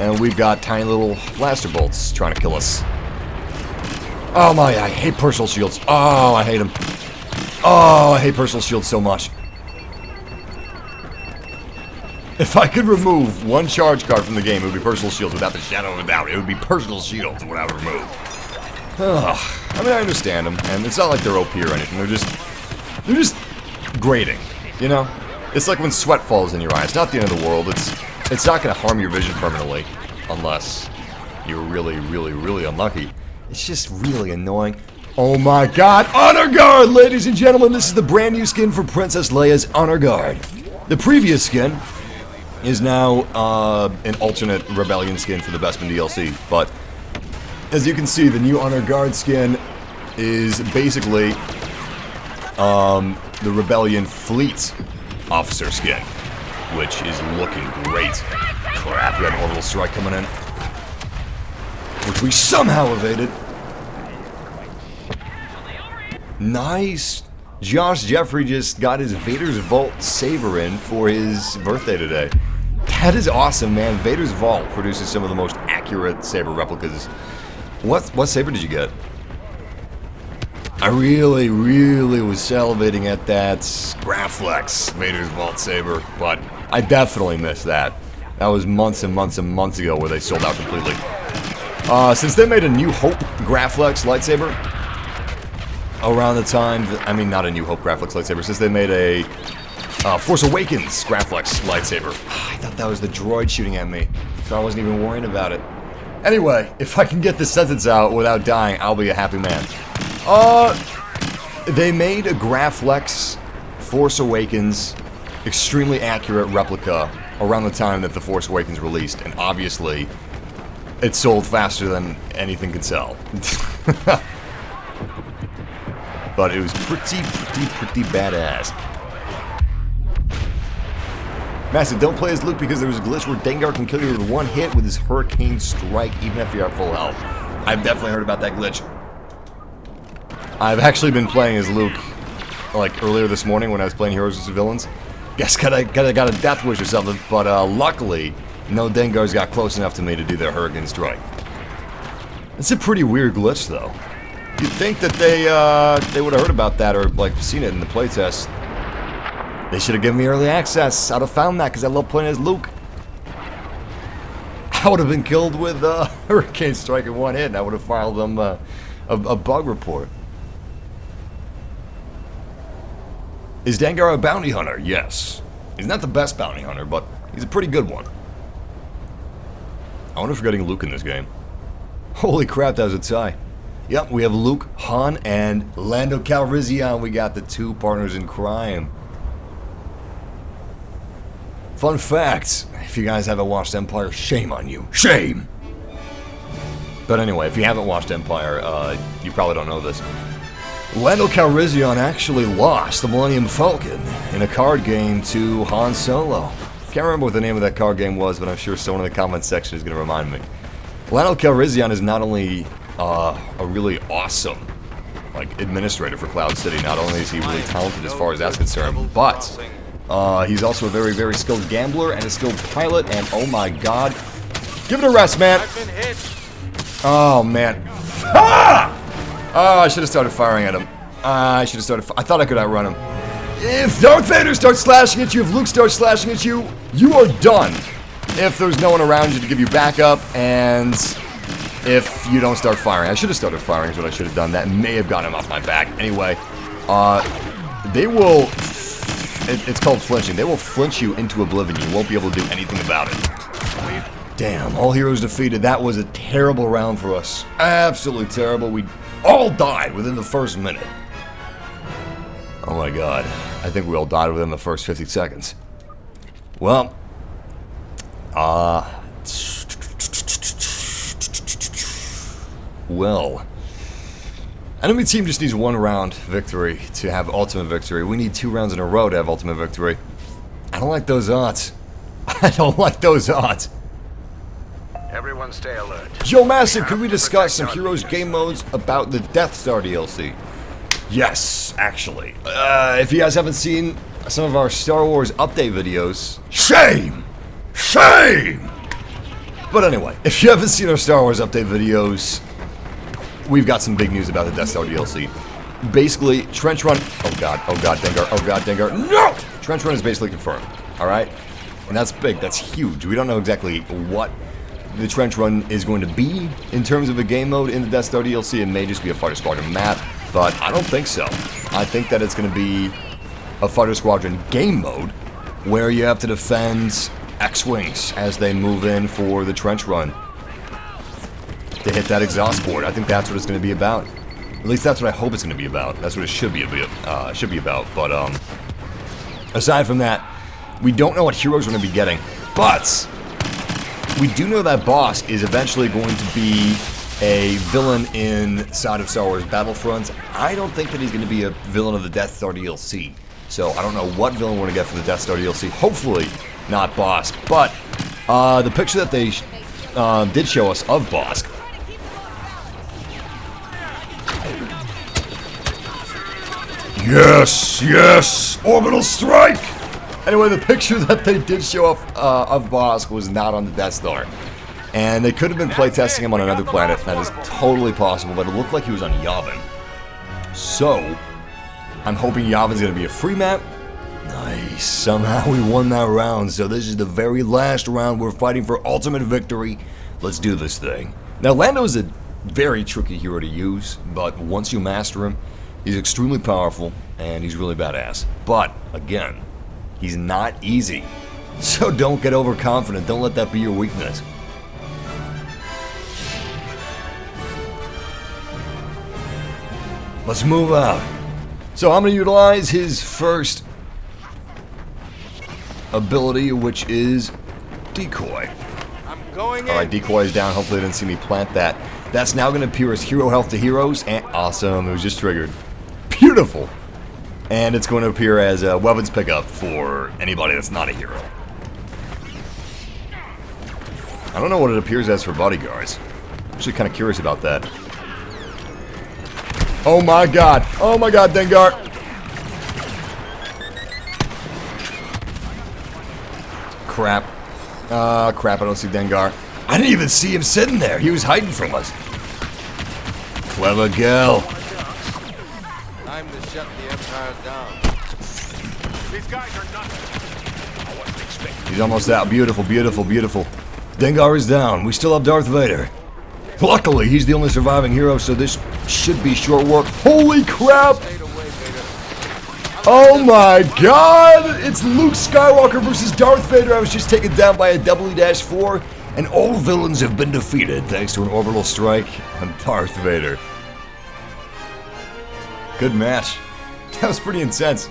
And we've got tiny little blaster bolts trying to kill us. Oh my, I hate personal shields. Oh, I hate them. Oh, I hate personal shields so much. If I could remove one charge card from the game, it would be personal shields without the shadow of a doubt. It would be personal shields what I would remove. I mean, I understand them, and it's not like they're OP or anything. They're just grating, you know? It's like when sweat falls in your eye. It's not the end of the world. It's not going to harm your vision permanently, unless you're really, really, really unlucky. It's just really annoying. Oh my god, Honor Guard, ladies and gentlemen, this is the brand new skin for Princess Leia's Honor Guard. The previous skin is now an alternate Rebellion skin for the Bespin DLC, but as you can see, the new Honor Guard skin is basically the Rebellion Fleet Officer skin, which is looking great. Crap, we had an orbital strike coming in, which we somehow evaded. Nice. Josh Jeffrey just got his Vader's Vault saber in for his birthday today. That is awesome, man. Vader's Vault produces some of the most accurate saber replicas. What saber did you get? I really, really was salivating at that Graflex Vader's Vault saber, but I definitely missed that. That was months and months and months ago where they sold out completely. Since they made a New Hope Graflex lightsaber, around the time, I mean not a New Hope Graflex lightsaber, since they made a Force Awakens Graflex lightsaber. I thought that was the droid shooting at me, so I wasn't even worrying about it. Anyway, if I can get this sentence out without dying, I'll be a happy man. They made a Graflex Force Awakens extremely accurate replica around the time that the Force Awakens released, and obviously it sold faster than anything could sell. But it was pretty badass. Massive, don't play as Luke because there was a glitch where Dengar can kill you with one hit with his Hurricane Strike, even if you're at full health. I've definitely heard about that glitch. I've actually been playing as Luke, like, earlier this morning when I was playing Heroes vs. Villains. Guess got a death wish or something, but luckily, no Dengars got close enough to me to do their Hurricane Strike. It's a pretty weird glitch, though. You'd think that they would have heard about that or, like, seen it in the playtest. They should have given me early access. I'd have found that because I love playing as Luke. I would have been killed with Hurricane Strike in one hit, and I would have filed them a bug report. Is Dengar a bounty hunter? Yes. He's not the best bounty hunter, but he's a pretty good one. I wonder if we're getting Luke in this game. Holy crap, that was a tie. Yep, we have Luke, Han, and Lando Calrissian. We got the two partners in crime. Fun fact, if you guys haven't watched Empire, shame on you. Shame! But anyway, if you haven't watched Empire, you probably don't know this. Lando Calrissian actually lost the Millennium Falcon in a card game to Han Solo. Can't remember what the name of that card game was, but I'm sure someone in the comments section is going to remind me. Lando Calrissian is not only a really awesome, like, administrator for Cloud City. Not only is he really talented as far as that's concerned, but he's also a very, very skilled gambler and a skilled pilot. And oh my God, give it a rest, man. Oh man, oh, I should have started firing at him. I thought I could outrun him. If Darth Vader starts slashing at you, if Luke starts slashing at you, you are done. If there's no one around you to give you backup, and if you don't start firing. I should have started firing is what I should have done. That may have gotten him off my back. Anyway, they will, it's called flinching. They will flinch you into oblivion. You won't be able to do anything about it. Damn, all heroes defeated. That was a terrible round for us. Absolutely terrible. We all died within the first minute. Oh my God. I think we all died within the first 50 seconds. Well, enemy team just needs one round victory to have ultimate victory. We need 2 rounds in a row to have ultimate victory. I don't like those odds. I don't like those odds. Everyone stay alert. Yo, Massive, could we discuss some Heroes game modes about the Death Star DLC? Yes, actually. If you guys haven't seen some of our Star Wars update videos, shame! Shame! But anyway, if you haven't seen our Star Wars update videos, we've got some big news about the Death Star DLC. Basically, Trench Run... Oh god, Dengar, no! Trench Run is basically confirmed, alright? And that's big, that's huge. We don't know exactly what the trench run is going to be in terms of a game mode in the Death Star DLC. It may just be a Fighter Squadron map, but I don't think so. I think that it's going to be a Fighter Squadron game mode where you have to defend X-Wings as they move in for the trench run to hit that exhaust board. I think that's what it's going to be about. At least that's what I hope it's going to be about. That's what it should be about. But aside from that, we don't know what heroes we're going to be getting. But we do know that Bosk is eventually going to be a villain inside of Star Wars Battlefront. I don't think that he's going to be a villain of the Death Star DLC. So I don't know what villain we're going to get for the Death Star DLC. Hopefully not Bosk. But the picture that they did show us of Bosk, Yes, yes! Orbital strike! anyway, the picture that they did show of Bosk was not on the Death Star. And they could have been playtesting him on another planet. That is totally possible, but it looked like he was on Yavin. So, I'm hoping Yavin's going to be a free map. Nice. Somehow we won that round, so this is the very last round. We're fighting for ultimate victory. Let's do this thing. Now, Lando is a very tricky hero to use, but once you master him, he's extremely powerful, and he's really badass. But, again, he's not easy. So don't get overconfident. Don't let that be your weakness. Let's move out. So I'm going to utilize his first ability, which is Decoy. I'm going in. Alright, Decoy is down. Hopefully they didn't see me plant that. That's now going to appear as hero health to heroes. And awesome. It was just triggered. Beautiful. And it's going to appear as a weapons pickup for anybody that's not a hero. I don't know what it appears as for bodyguards. I'm actually kind of curious about that. Oh my god. Oh my god, Dengar. Crap. Crap, I don't see Dengar. I didn't even see him sitting there. He was hiding from us. Clever girl. Time to shut the Empire down. These guys are nuts. I wasn't expecting. He's almost out. Beautiful, beautiful, beautiful. Dengar is down. We still have Darth Vader. Luckily, he's the only surviving hero, so this should be short work. Holy crap! Oh my god! It's Luke Skywalker versus Darth Vader. I was just taken down by a EE-4, and all villains have been defeated thanks to an orbital strike on Darth Vader. Good match. That was pretty intense.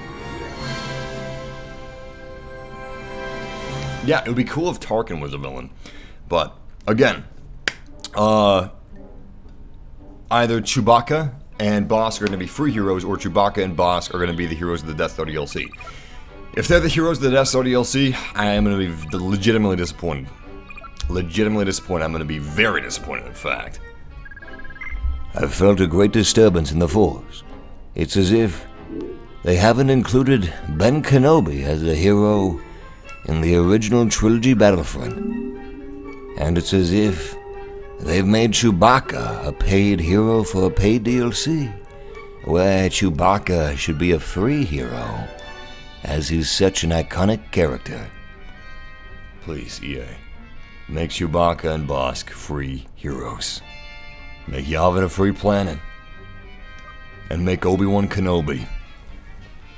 Yeah, it would be cool if Tarkin was a villain. But, again, either Chewbacca and Bosk are going to be free heroes, or Chewbacca and Bosk are going to be the heroes of the Death Star DLC. If they're the heroes of the Death Star DLC, I am going to be legitimately disappointed. Legitimately disappointed. I'm going to be very disappointed, in fact. I've felt a great disturbance in the Force. It's as if they haven't included Ben Kenobi as a hero in the original trilogy Battlefront. And it's as if they've made Chewbacca a paid hero for a paid DLC, where Chewbacca should be a free hero, as he's such an iconic character. Please, EA, make Chewbacca and Bosk free heroes. Make Yavin a free planet. And make Obi-Wan Kenobi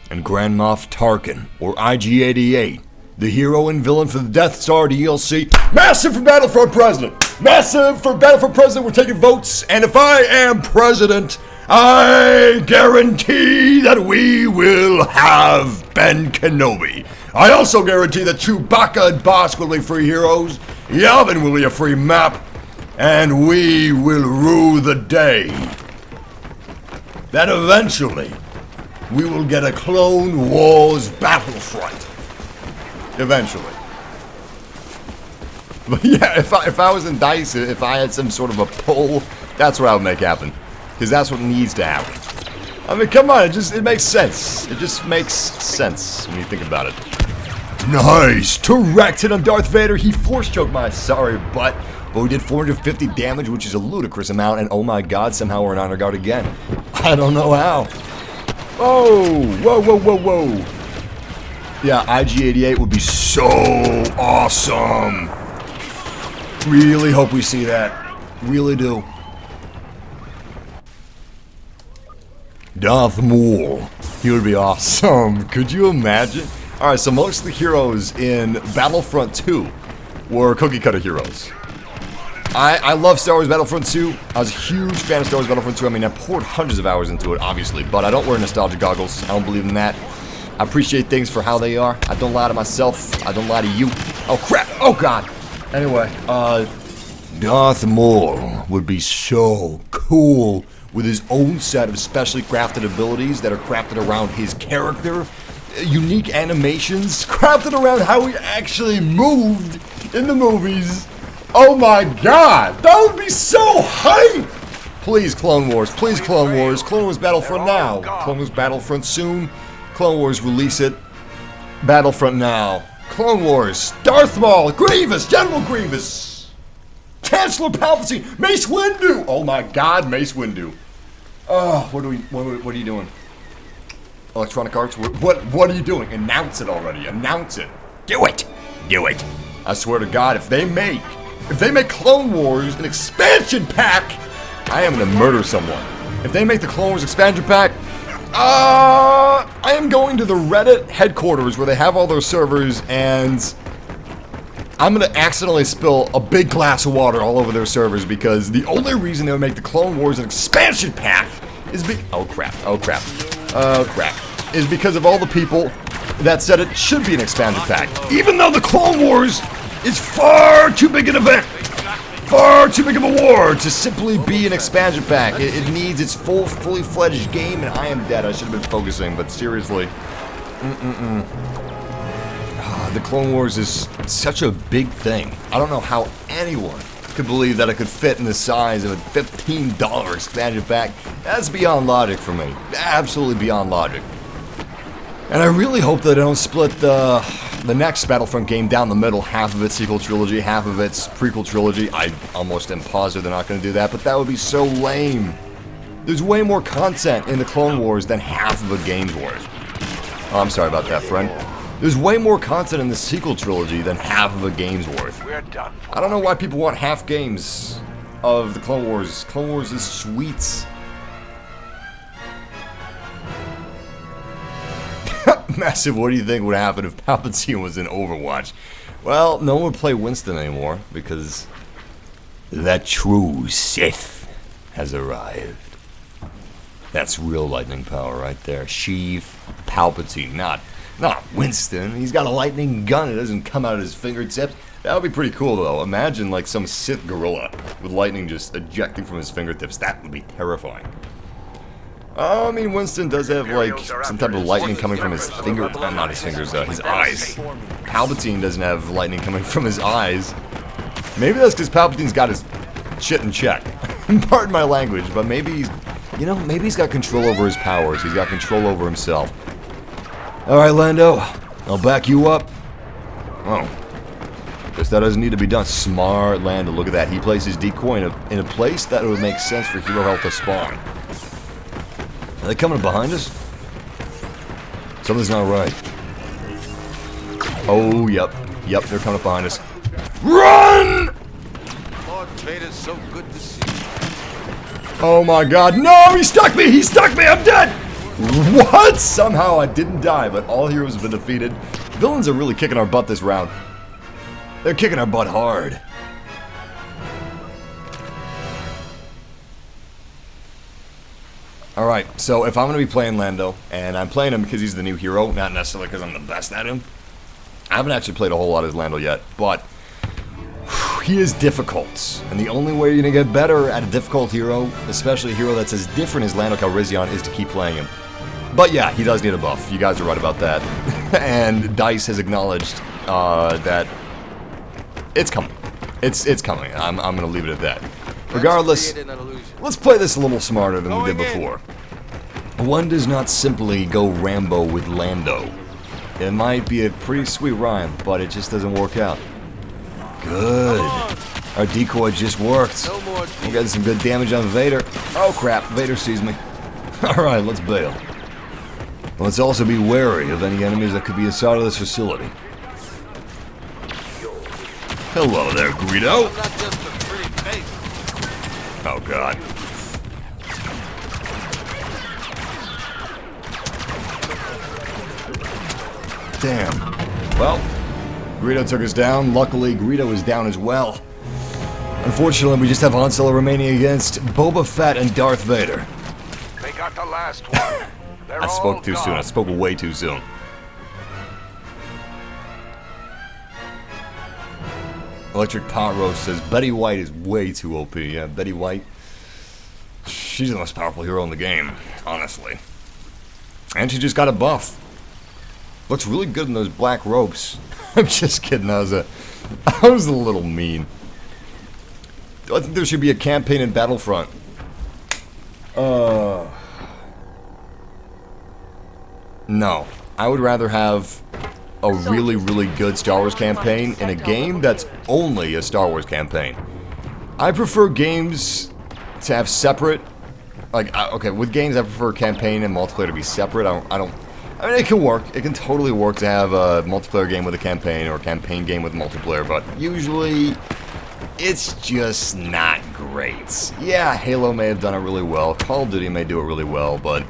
and Grand Moff Tarkin, or IG-88, the hero and villain for the Death Star DLC. Massive for Battlefront President! Massive for Battlefront President! We're taking votes, and if I am President, I guarantee that we will have Ben Kenobi. I also guarantee that Chewbacca and Bosk will be free heroes, Yavin will be a free map, and we will rule the day. That eventually, we will get a Clone Wars Battlefront. Eventually. But yeah, if I was in DICE, if I had some sort of a poll, that's what I would make happen. Because that's what needs to happen. I mean, come on, it makes sense. It just makes sense when you think about it. Nice! Direct hit on Darth Vader. He force choked my sorry butt. But we did 450 damage, which is a ludicrous amount. And oh my god, somehow we're in honor guard again. I don't know how. Oh! Whoa, whoa, whoa, whoa. Yeah, IG-88 would be so awesome. Really hope we see that. Really do. Darth Maul. He would be awesome. Could you imagine? Alright, so most of the heroes in Battlefront 2 were cookie cutter heroes. I love Star Wars Battlefront 2. I was a huge fan of Star Wars Battlefront 2. I mean, I poured hundreds of hours into it, obviously, but I don't wear nostalgia goggles. I don't believe in that. I appreciate things for how they are. I don't lie to myself. I don't lie to you. Oh, crap. Oh, God. Anyway, Darth Maul would be so cool with his own set of specially crafted abilities that are crafted around his character. Unique animations crafted around how he actually moved in the movies. Oh my god, that would be so hype! Please, Clone Wars, please, Clone Wars. Clone Wars Battlefront now. Clone Wars Battlefront soon. Clone Wars release it. Battlefront now. Clone Wars, Darth Maul, Grievous, General Grievous, Chancellor Palpatine, Mace Windu. Oh my god, Mace Windu. Oh, what are you doing? Electronic Arts, what are you doing? Announce it already, announce it. Do it! Do it! I swear to God, if they make Clone Wars an expansion pack, I am gonna murder someone. If they make the Clone Wars expansion pack, I am going to the Reddit headquarters where they have all their servers, and I'm gonna accidentally spill a big glass of water all over their servers because the only reason they would make the Clone Wars an expansion pack is oh crap, is because of all the people that said it should be an expansion pack. Even though the Clone Wars is far too big an event, far too big of a war to simply be an expansion pack. It needs its fully fledged game, and I am dead. I should have been focusing, but seriously. The Clone Wars is such a big thing. I don't know how anyone could believe that it could fit in the size of a $15 expansion pack. That's beyond logic for me. Absolutely beyond logic. And I really hope that they don't split the next Battlefront game down the middle, half of its sequel trilogy, half of its prequel trilogy. I almost am positive they're not going to do that, but that would be so lame. There's way more content in the Clone Wars than half of a game's worth. Oh, I'm sorry about that, friend. There's way more content in the sequel trilogy than half of a game's worth. We're done. I don't know why people want half games of the Clone Wars. Clone Wars is sweet. Massive, what do you think would happen if Palpatine was in Overwatch? Well, no one would play Winston anymore because the true Sith has arrived. that's real lightning power right there. Sheev, Palpatine, not Winston. He's got a lightning gun. It doesn't come out of his fingertips. That would be pretty cool, though. Imagine, like, some Sith gorilla with lightning just ejecting from his fingertips. That would be terrifying. I mean, Winston does have, like, some type of lightning coming from his finger... not his fingers, his eyes. Palpatine doesn't have lightning coming from his eyes. Maybe that's because Palpatine's got his shit in check. Pardon my language, but maybe he's... You know, maybe he's got control over his powers. He's got control over himself. Alright, Lando. I'll back you up. Oh. Guess that doesn't need to be done. Smart Lando. Look at that. He places decoy in a place that would make sense for hero health to spawn. Are they coming behind us? Something's not right. Oh, yep. Yep, they're coming up behind us. Run! Lord Vader's so good to see. Oh my god, no! He stuck me! He stuck me! I'm dead! What? Somehow I didn't die, but all heroes have been defeated. Villains are really kicking our butt this round. They're kicking our butt hard. Alright, so if I'm going to be playing Lando, and I'm playing him because he's the new hero, not necessarily because I'm the best at him. I haven't actually played a whole lot as Lando yet, but he is difficult. And the only way you're going to get better at a difficult hero, especially a hero that's as different as Lando Calrissian, is to keep playing him. But yeah, he does need a buff. You guys are right about that. And DICE has acknowledged that it's coming. It's coming. I'm going to leave it at that. Regardless, let's play this a little smarter than we did before. One does not simply go Rambo with Lando. It might be a pretty sweet rhyme, but it just doesn't work out. Good. Our decoy just worked. We're getting some good damage on Vader. Oh crap, Vader sees me. Alright, let's bail. Let's also be wary of any enemies that could be inside of this facility. Hello there, Greedo. I'm not just a pretty face. Oh, God. Damn. Well, Greedo took us down. Luckily, Greedo is down as well. Unfortunately, we just have Han Solo remaining against Boba Fett and Darth Vader. They got the last one. They're I spoke all too soon. I gone. spoke way too soon. Electric Pot Roast says Betty White is way too OP. Yeah, Betty White. She's the most powerful hero in the game, honestly. And she just got a buff. Looks really good in those black ropes. I'm just kidding. I was a little mean. I think there should be a campaign in Battlefront. No. I would rather have a really, really good Star Wars campaign in a game that's only a Star Wars campaign. I prefer games to have separate... Like, okay, with games I prefer campaign and multiplayer to be separate. I mean, it can work. It can totally work to have a multiplayer game with a campaign or a campaign game with multiplayer, but usually it's just not great. Yeah, Halo may have done it really well. Call of Duty may do it really well, but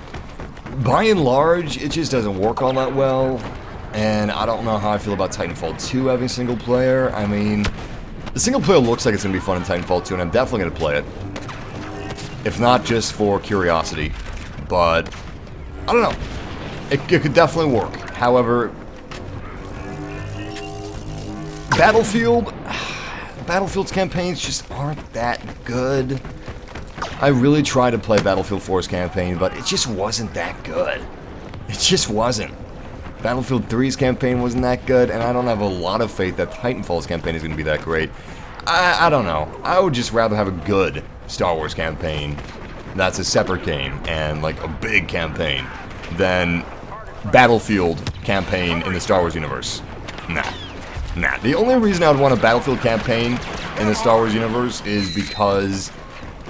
by and large, it just doesn't work all that well. And I don't know how I feel about Titanfall 2 having single player. I mean, the single player looks like it's going to be fun in Titanfall 2, and I'm definitely going to play it. If not just for curiosity. But, I don't know. It could definitely work. However, Battlefield's campaigns just aren't that good. I really tried to play Battlefield 4's campaign, but it just wasn't that good. It just wasn't. Battlefield 3's campaign wasn't that good, and I don't have a lot of faith that Titanfall's campaign is going to be that great. I don't know. I would just rather have a good Star Wars campaign that's a separate game and like a big campaign than Battlefield campaign in the Star Wars universe. Nah. The only reason I would want a Battlefield campaign in the Star Wars universe is because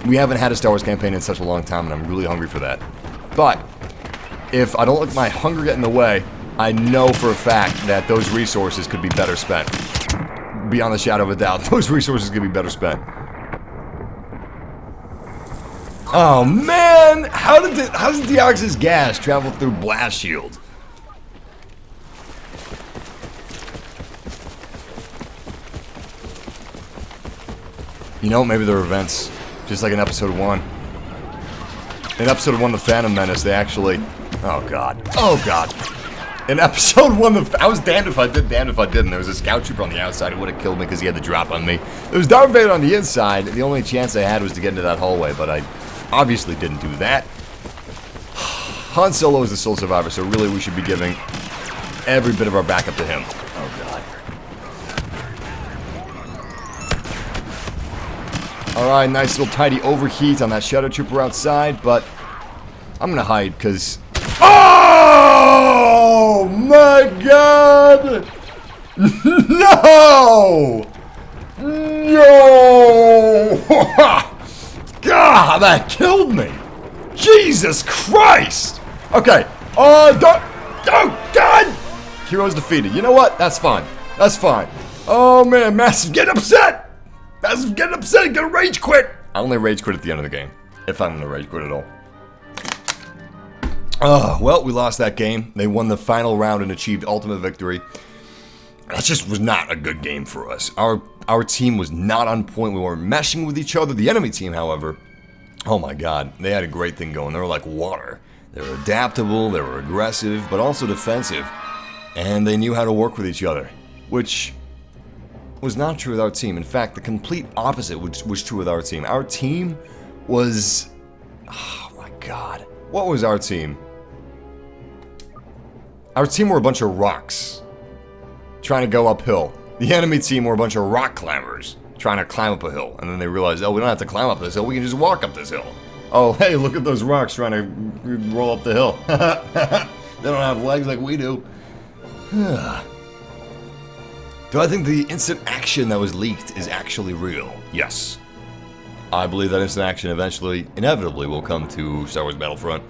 we haven't had a Star Wars campaign in such a long time, and I'm really hungry for that. But if I don't let my hunger get in the way, I know for a fact that those resources could be better spent. Beyond the shadow of a doubt, those resources could be better spent. Oh man! How does Deoxys gas travel through blast shield? You know, maybe there are events, just like in Episode 1. In Episode 1, The Phantom Menace, they actually... Oh god. In Episode 1, I was damned if I did, damned if I didn't. There was a scout trooper on the outside who would have killed me because he had the drop on me. There was Darth Vader on the inside. The only chance I had was to get into that hallway, but I obviously didn't do that. Han Solo is the sole survivor, so really we should be giving every bit of our backup to him. Oh god. Alright, nice little tidy overheat on that Shadow Trooper outside, but I'm gonna hide, because... Oh my god! No! No! God, that killed me! Jesus Christ! Okay. Oh, God! Heroes defeated. You know what? That's fine. That's fine. Oh, man. Massive getting upset! Massive getting upset. Gonna rage quit! I only rage quit at the end of the game. If I'm gonna rage quit at all. Well, we lost that game. They won the final round and achieved ultimate victory. That just was not a good game for us. Our team was not on point. We weren't meshing with each other. The enemy team, however, oh my god, they had a great thing going. They were like water. They were adaptable, they were aggressive, but also defensive. And they knew how to work with each other, which was not true with our team. In fact, the complete opposite was true with our team. Our team was... Oh my god. What was our team? Our team were a bunch of rocks trying to go uphill. The enemy team were a bunch of rock climbers trying to climb up a hill. And then they realized, oh, we don't have to climb up this hill, we can just walk up this hill. Oh, hey, look at those rocks trying to roll up the hill. They don't have legs like we do. Do I think the instant action that was leaked is actually real? Yes. I believe that instant action eventually, inevitably, will come to Star Wars Battlefront.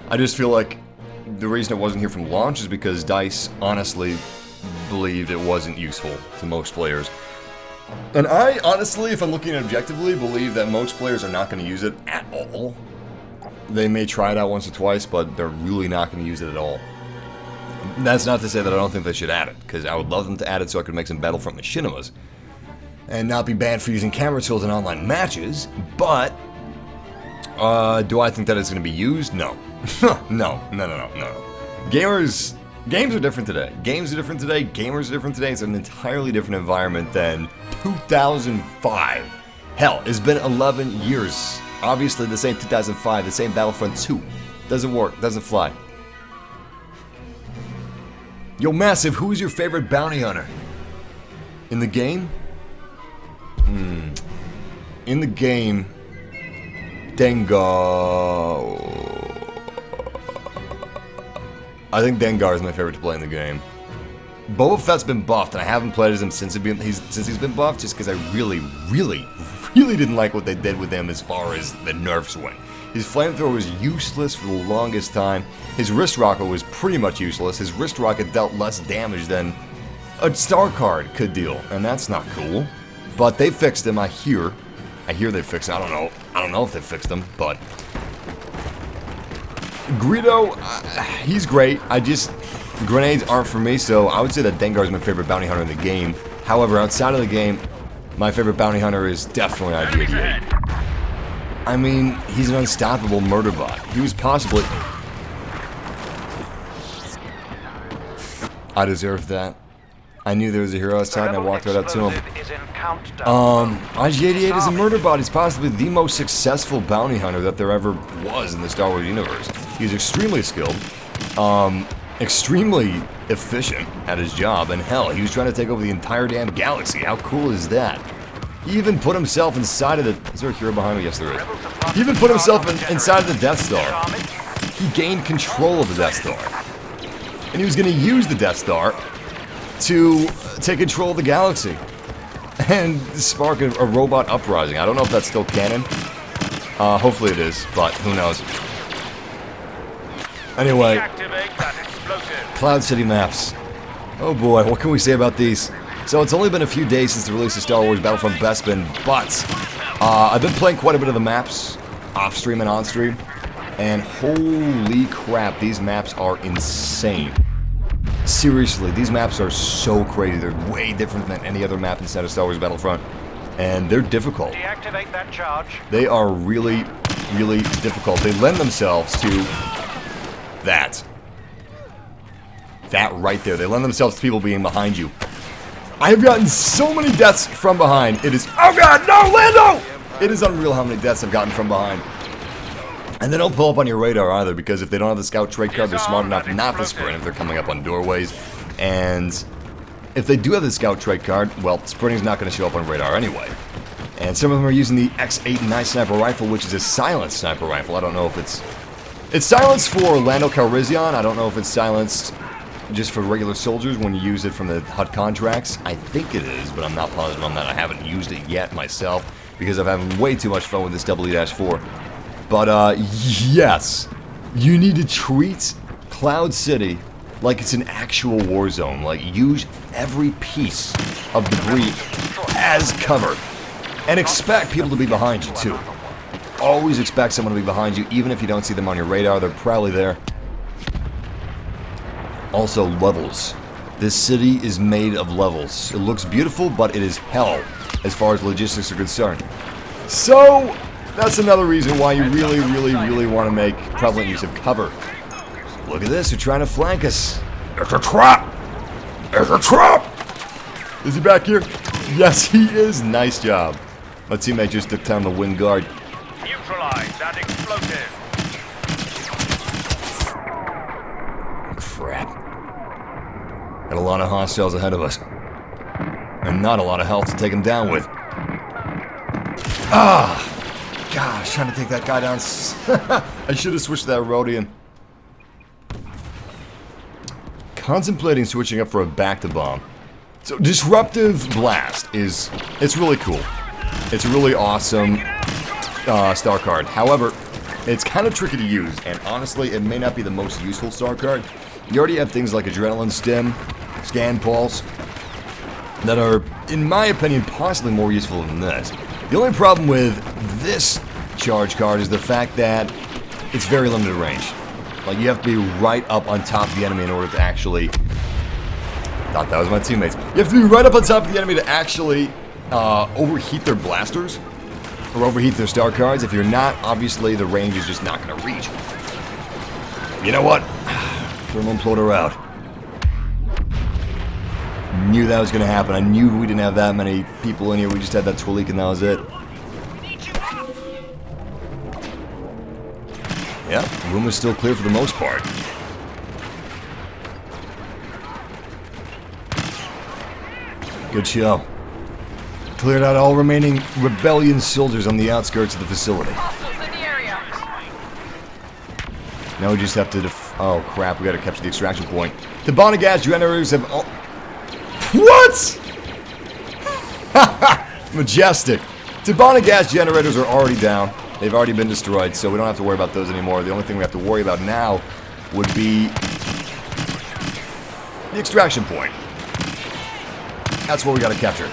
I just feel like the reason it wasn't here from launch is because DICE honestly believed it wasn't useful to most players. And I honestly, if I'm looking objectively, believe that most players are not going to use it at all. They may try it out once or twice, but they're really not going to use it at all. That's not to say that I don't think they should add it, because I would love them to add it so I could make some Battlefront machinimas and not be banned for using camera tools in online matches, but do I think that it's going to be used? No. No. Games are different today. Games are different today. Gamers are different today. It's an entirely different environment than 2005. Hell, it's been 11 years. Obviously, the same 2005, the same Battlefront 2. Doesn't work. Doesn't fly. Yo, Massive, who is your favorite bounty hunter? In the game? In the game, Dengar. I think Dengar is my favorite to play in the game. Boba Fett's been buffed, and I haven't played as him since he's been buffed, just because I really didn't like what they did with him as far as the nerfs went. His flamethrower was useless for the longest time. His wrist rocket was pretty much useless. His wrist rocket dealt less damage than a star card could deal, and that's not cool. But they fixed him, I hear. I hear they fixed him. I don't know. I don't know if they fixed him, but Greedo, he's great. Grenades aren't for me, so I would say that Dengar is my favorite bounty hunter in the game. However, outside of the game, my favorite bounty hunter is definitely IG-88. I mean, he's an unstoppable murder bot. He was possibly... I deserved that. I knew there was a hero outside and I walked right up to him. IG-88 is a murder bot. He's possibly the most successful bounty hunter that there ever was in the Star Wars universe. He's extremely skilled, extremely efficient at his job, and hell, he was trying to take over the entire damn galaxy. How cool is that? He even put himself inside of the... Is there a hero behind me? Yes, there is. He even put himself inside of the Death Star. He gained control of the Death Star. And he was going to use the Death Star to take control of the galaxy and spark a robot uprising. I don't know if that's still canon. Hopefully it is, but who knows. Anyway, Cloud City maps. Oh boy, what can we say about these? So it's only been a few days since the release of Star Wars Battlefront Bespin, but I've been playing quite a bit of the maps, off-stream and on-stream, and holy crap, these maps are insane. Seriously, these maps are so crazy. They're way different than any other map inside of Star Wars Battlefront, and they're difficult. Deactivate that charge. They are really difficult. They lend themselves to that. That right there. They lend themselves to people being behind you. I have gotten so many deaths from behind. It is... Oh god, no, Lando! It is unreal how many deaths I've gotten from behind. And they don't pull up on your radar either, because if they don't have the scout trait card, they're smart enough not to sprint if they're coming up on doorways. And if they do have the scout trait card, well, sprinting's not going to show up on radar anyway. And some of them are using the X8 Night Sniper rifle, which is a silenced sniper rifle. I don't know if it's... It's silenced for Lando Calrissian. I don't know if it's silenced just for regular soldiers when you use it from the HUD contracts. I think it is, but I'm not positive on that. I haven't used it yet myself, because I've had way too much fun with this EE-4. But, yes, you need to treat Cloud City like it's an actual war zone. Like, use every piece of debris as cover. And expect people to be behind you, too. Always expect someone to be behind you, even if you don't see them on your radar. They're probably there. Also, levels. This city is made of levels. It looks beautiful, but it is hell as far as logistics are concerned. So... that's another reason why you really want to make prevalent use of cover. Look at this, they're trying to flank us. It's a trap! It's a trap! Is he back here? Yes, he is. Nice job. My teammate just took down the wind guard. Neutralize that explosive. Crap. Got a lot of hostiles ahead of us. And not a lot of health to take him down with. Ah! Gosh, trying to take that guy down. I should have switched to that Rodian. Contemplating switching up for a back-to-bomb. So, Disruptive Blast it's really cool. It's a really awesome star card. However, It's kind of tricky to use, and honestly, it may not be the most useful star card. You already have things like Adrenaline Stim, Scan Pulse, that are, in my opinion, possibly more useful than this. The only problem with this charge card is the fact that it's very limited range. Like, you have to be right up on top of the enemy in order to actually... Thought that was my teammates. You have to be right up on top of the enemy to actually overheat their blasters or overheat their star cards. If you're not, obviously the range is just not going to reach. You know what? Thermal imploder out. Knew that was going to happen. I knew we didn't have that many people in here. We just had that Twalik and that was it. Yeah, room is still clear for the most part. Good show. Cleared out all remaining rebellion soldiers on the outskirts of the facility. Now we just have to oh crap, we gotta capture the extraction point. The Bonagas generators have all... What?! Majestic. Tabana gas generators are already down. They've already been destroyed, so we don't have to worry about those anymore. The only thing we have to worry about now would be the extraction point. That's what we gotta capture.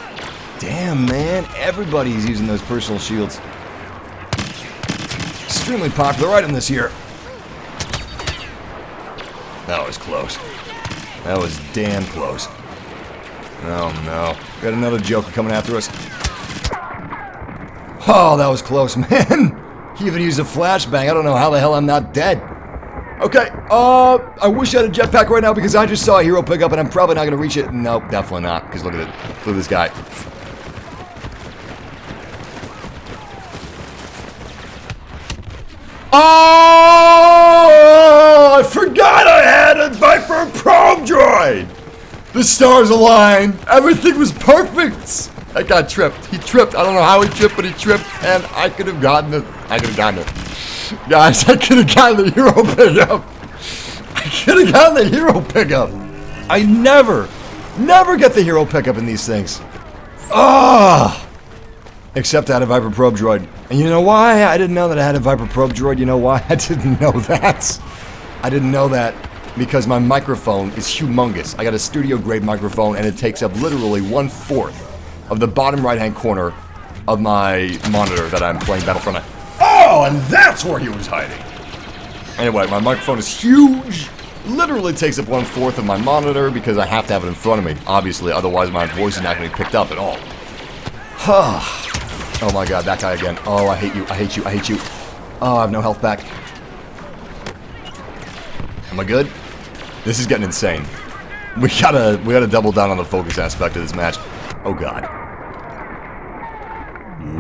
Damn, man. Everybody's using those personal shields. Extremely popular item this year. That was close. That was damn close. Oh no. Got another Joker coming after us. Oh, that was close, man. He even used a flashbang. I don't know how the hell I'm not dead. Okay, I wish I had a jetpack right now because I just saw a hero pick up and I'm probably not going to reach it. Nope, definitely not, because look at it. Look at this guy. Oh, I forgot I had a Viper probe droid. The stars aligned. Everything was perfect. I got tripped. He tripped. I don't know how he tripped, but he tripped, and I could have gotten it. I could have gotten it. Guys, I could have gotten the hero pickup. I could have gotten the hero pickup. I never get the hero pickup in these things. Ah! Except I had a Viper probe droid. And you know why I didn't know that I had a Viper probe droid? You know why I didn't know that? I didn't know that because my microphone is humongous. I got a studio-grade microphone, and it takes up literally 1/4 of the bottom right-hand corner of my monitor that I'm playing Battlefront on. Oh, and that's where he was hiding. Anyway, my microphone is huge. Literally takes up 1/4 of my monitor because I have to have it in front of me. Obviously, otherwise my voice is not going to be picked up at all. Oh my god, that guy again. Oh, I hate you, I hate you, I hate you. Oh, I have no health back. Am I good? This is getting insane. We gotta double down on the focus aspect of this match. Oh god.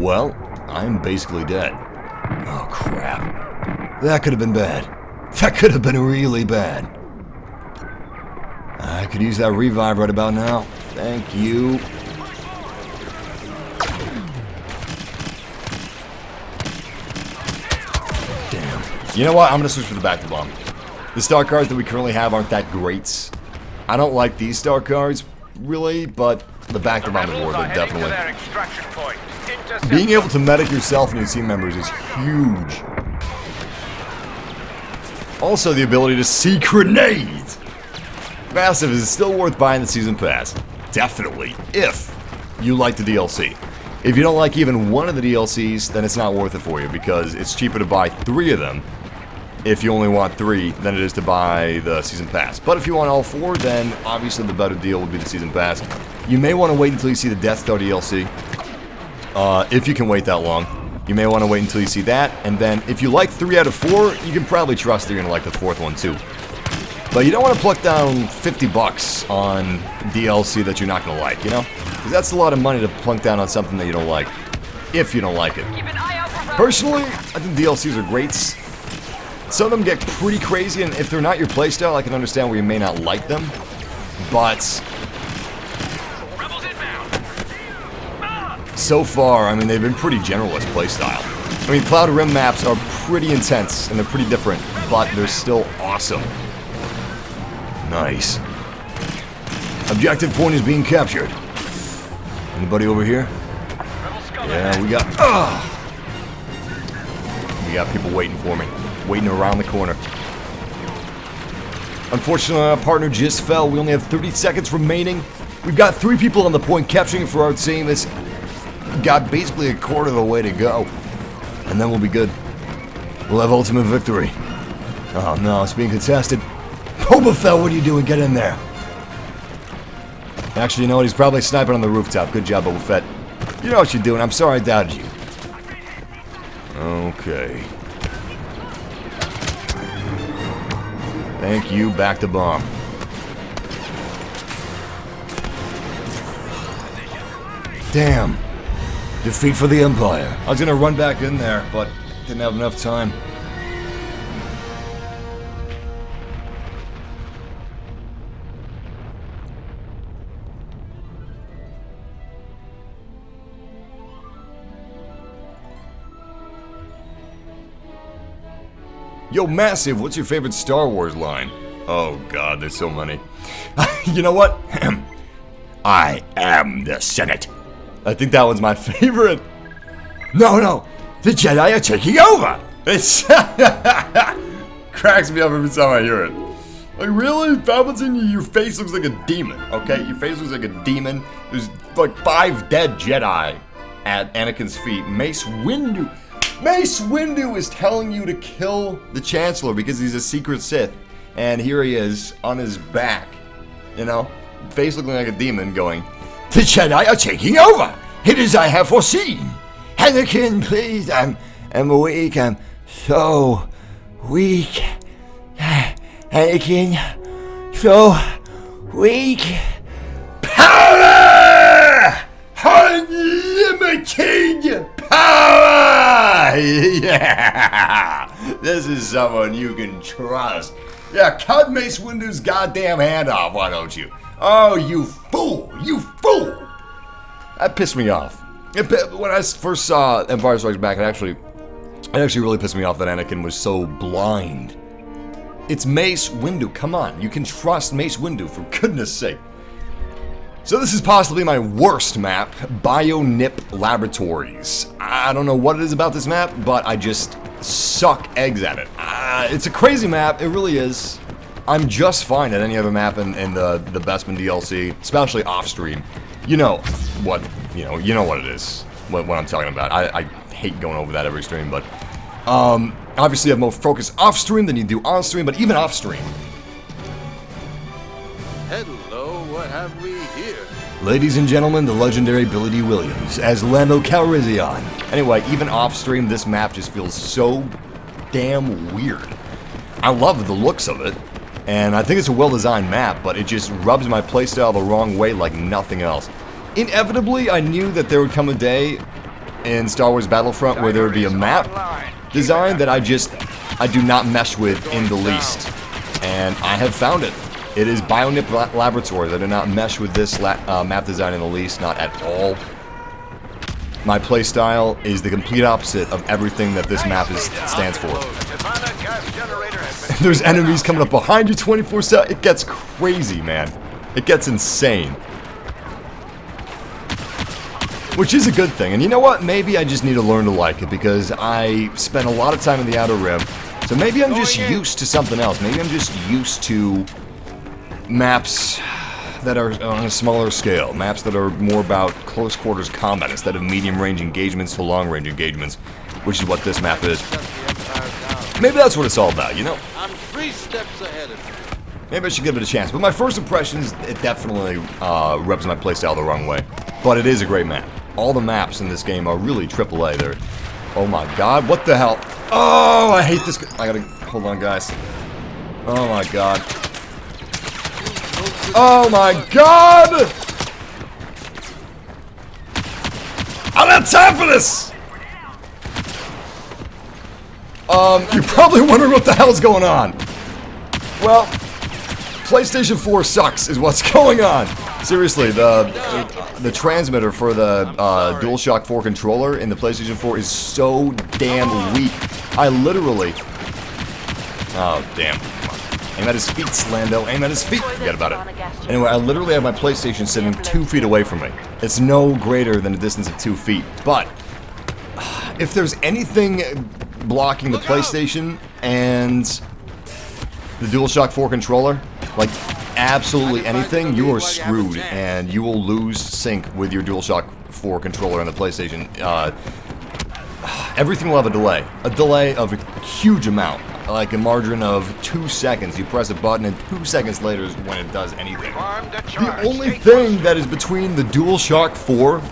Well, I'm basically dead. Oh crap. That could have been bad. That could have been really bad. I could use that revive right about now. Thank you. Damn. You know what? I'm gonna switch for the back to bomb. The star cards that we currently have aren't that great. I don't like these star cards, really, but the back to bomb is worth it, definitely. Being able to medic yourself and your team members is huge. Also, the ability to see grenades. Massive is still worth buying the season pass. Definitely, if you like the DLC. If you don't like even one of the DLCs, then it's not worth it for you because it's cheaper to buy 3 of them if you only want 3 than it is to buy the season pass. But if you want all 4, then obviously the better deal would be the season pass. You may want to wait until you see the Death Star DLC. If you can wait that long. You may want to wait until you see that, and then if you like 3 out of 4, you can probably trust that you're going to like the 4th one too. But you don't want to pluck down $50 on DLC that you're not going to like, you know? Because that's a lot of money to plunk down on something that you don't like, if you don't like it. Personally, I think DLCs are great. Some of them get pretty crazy, and if they're not your playstyle, I can understand where you may not like them. But so far, I mean, they've been pretty generalist playstyle. I mean, Cloud Rim maps are pretty intense, and they're pretty different, but they're still awesome. Nice. Objective point is being captured. Anybody over here? Yeah, we got... We got people waiting for me. Waiting around the corner. Unfortunately, our partner just fell. We only have 30 seconds remaining. We've got 3 people on the point capturing it for our team. It's got basically a quarter of the way to go. And then we'll be good. We'll have ultimate victory. Oh no, it's being contested. Boba Fett, what are you doing? Get in there. Actually, you know what? He's probably sniping on the rooftop. Good job, Boba Fett. You know what you're doing. I'm sorry I doubted you. Okay. Thank you. Back to bomb. Damn. Defeat for the Empire. I was gonna run back in there, but didn't have enough time. Yo, Massive, what's your favorite Star Wars line? Oh god, there's so many. You know what? I am the Senate. I think that one's my favorite. No, the Jedi are taking over! It's cracks me up every time I hear it. Like, really? Palpatine, your face looks like a demon, okay? Your face looks like a demon. There's like 5 dead Jedi at Anakin's feet. Mace Windu is telling you to kill the Chancellor because he's a secret Sith. And here he is on his back, you know? Face looking like a demon going, the Jedi are taking over! It is I have foreseen! Anakin, please, I'm weak, I'm so weak. Anakin, so weak. Power! Unlimited power! Yeah! This is someone you can trust. Yeah, cut Mace Windu's goddamn hand off, why don't you? Oh, you fool! You fool! That pissed me off. When I first saw Empire Strikes Back, it actually really pissed me off that Anakin was so blind. It's Mace Windu, come on. You can trust Mace Windu, for goodness sake. So this is possibly my worst map, Bioniip Laboratories. I don't know what it is about this map, but I just suck eggs at it. It's a crazy map, it really is. I'm just fine at any other map in the Bespin DLC, especially off-stream. You know what it is, what I'm talking about. I hate going over that every stream, but obviously I have more focus off-stream than you do on-stream, but even off-stream. Hello, what have we here? Ladies and gentlemen, the legendary Billy D. Williams as Lando Calrissian. Anyway, even off-stream, this map just feels so damn weird. I love the looks of it, and I think it's a well-designed map, but it just rubs my playstyle the wrong way like nothing else. Inevitably, I knew that there would come a day in Star Wars Battlefront where there would be a map design that I do not mesh with in the least. And I have found it. It is Bioniip Laboratories. I do not mesh with this map design in the least, not at all. My playstyle is the complete opposite of everything that this map stands for. There's enemies coming up behind you 24/7. It gets crazy, man. It gets insane. Which is a good thing. And you know what? Maybe I just need to learn to like it because I spent a lot of time in the Outer Rim. So maybe I'm just used to something else. Maybe I'm just used to maps that are on a smaller scale. Maps that are more about close quarters combat instead of medium range engagements to long range engagements, which is what this map is. Maybe that's what it's all about, you know? I'm 3 steps ahead of you. Maybe I should give it a chance. But my first impressions, it definitely rubs my playstyle the wrong way. But it is a great map. All the maps in this game are really AAA. They're... Oh my god, what the hell? Oh, I hate this... I gotta... Hold on, guys. Oh my god. Oh my god! I don't have time for this! You're probably wondering what the hell's going on. Well, PlayStation 4 sucks is what's going on. Seriously, the transmitter for the DualShock 4 controller in the PlayStation 4 is so damn weak. I literally... Oh, damn. Aim at his feet, Lando. Aim at his feet. Forget about it. Anyway, I literally have my PlayStation sitting 2 feet away from me. It's no greater than a distance of 2 feet. But if there's anything blocking the PlayStation and the DualShock 4 controller, like absolutely anything, you are screwed, and you will lose sync with your DualShock 4 controller on the PlayStation. Everything will have a delay of a huge amount, like a margin of 2 seconds. You press a button, and 2 seconds later is when it does anything. The only thing that is between the DualShock 4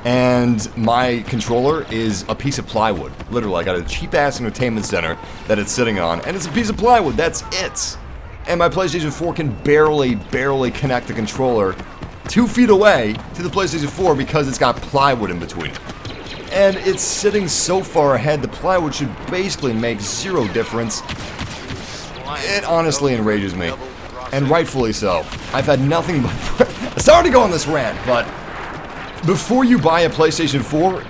and my controller is a piece of plywood. Literally, I got a cheap-ass entertainment center that it's sitting on, and it's a piece of plywood. That's it. And my PlayStation 4 can barely connect the controller 2 feet away to the PlayStation 4 because it's got plywood in between. And it's sitting so far ahead, the plywood should basically make zero difference. It honestly enrages me. And rightfully so. I've had nothing but... Sorry to go on this rant, but... before you buy a PlayStation 4,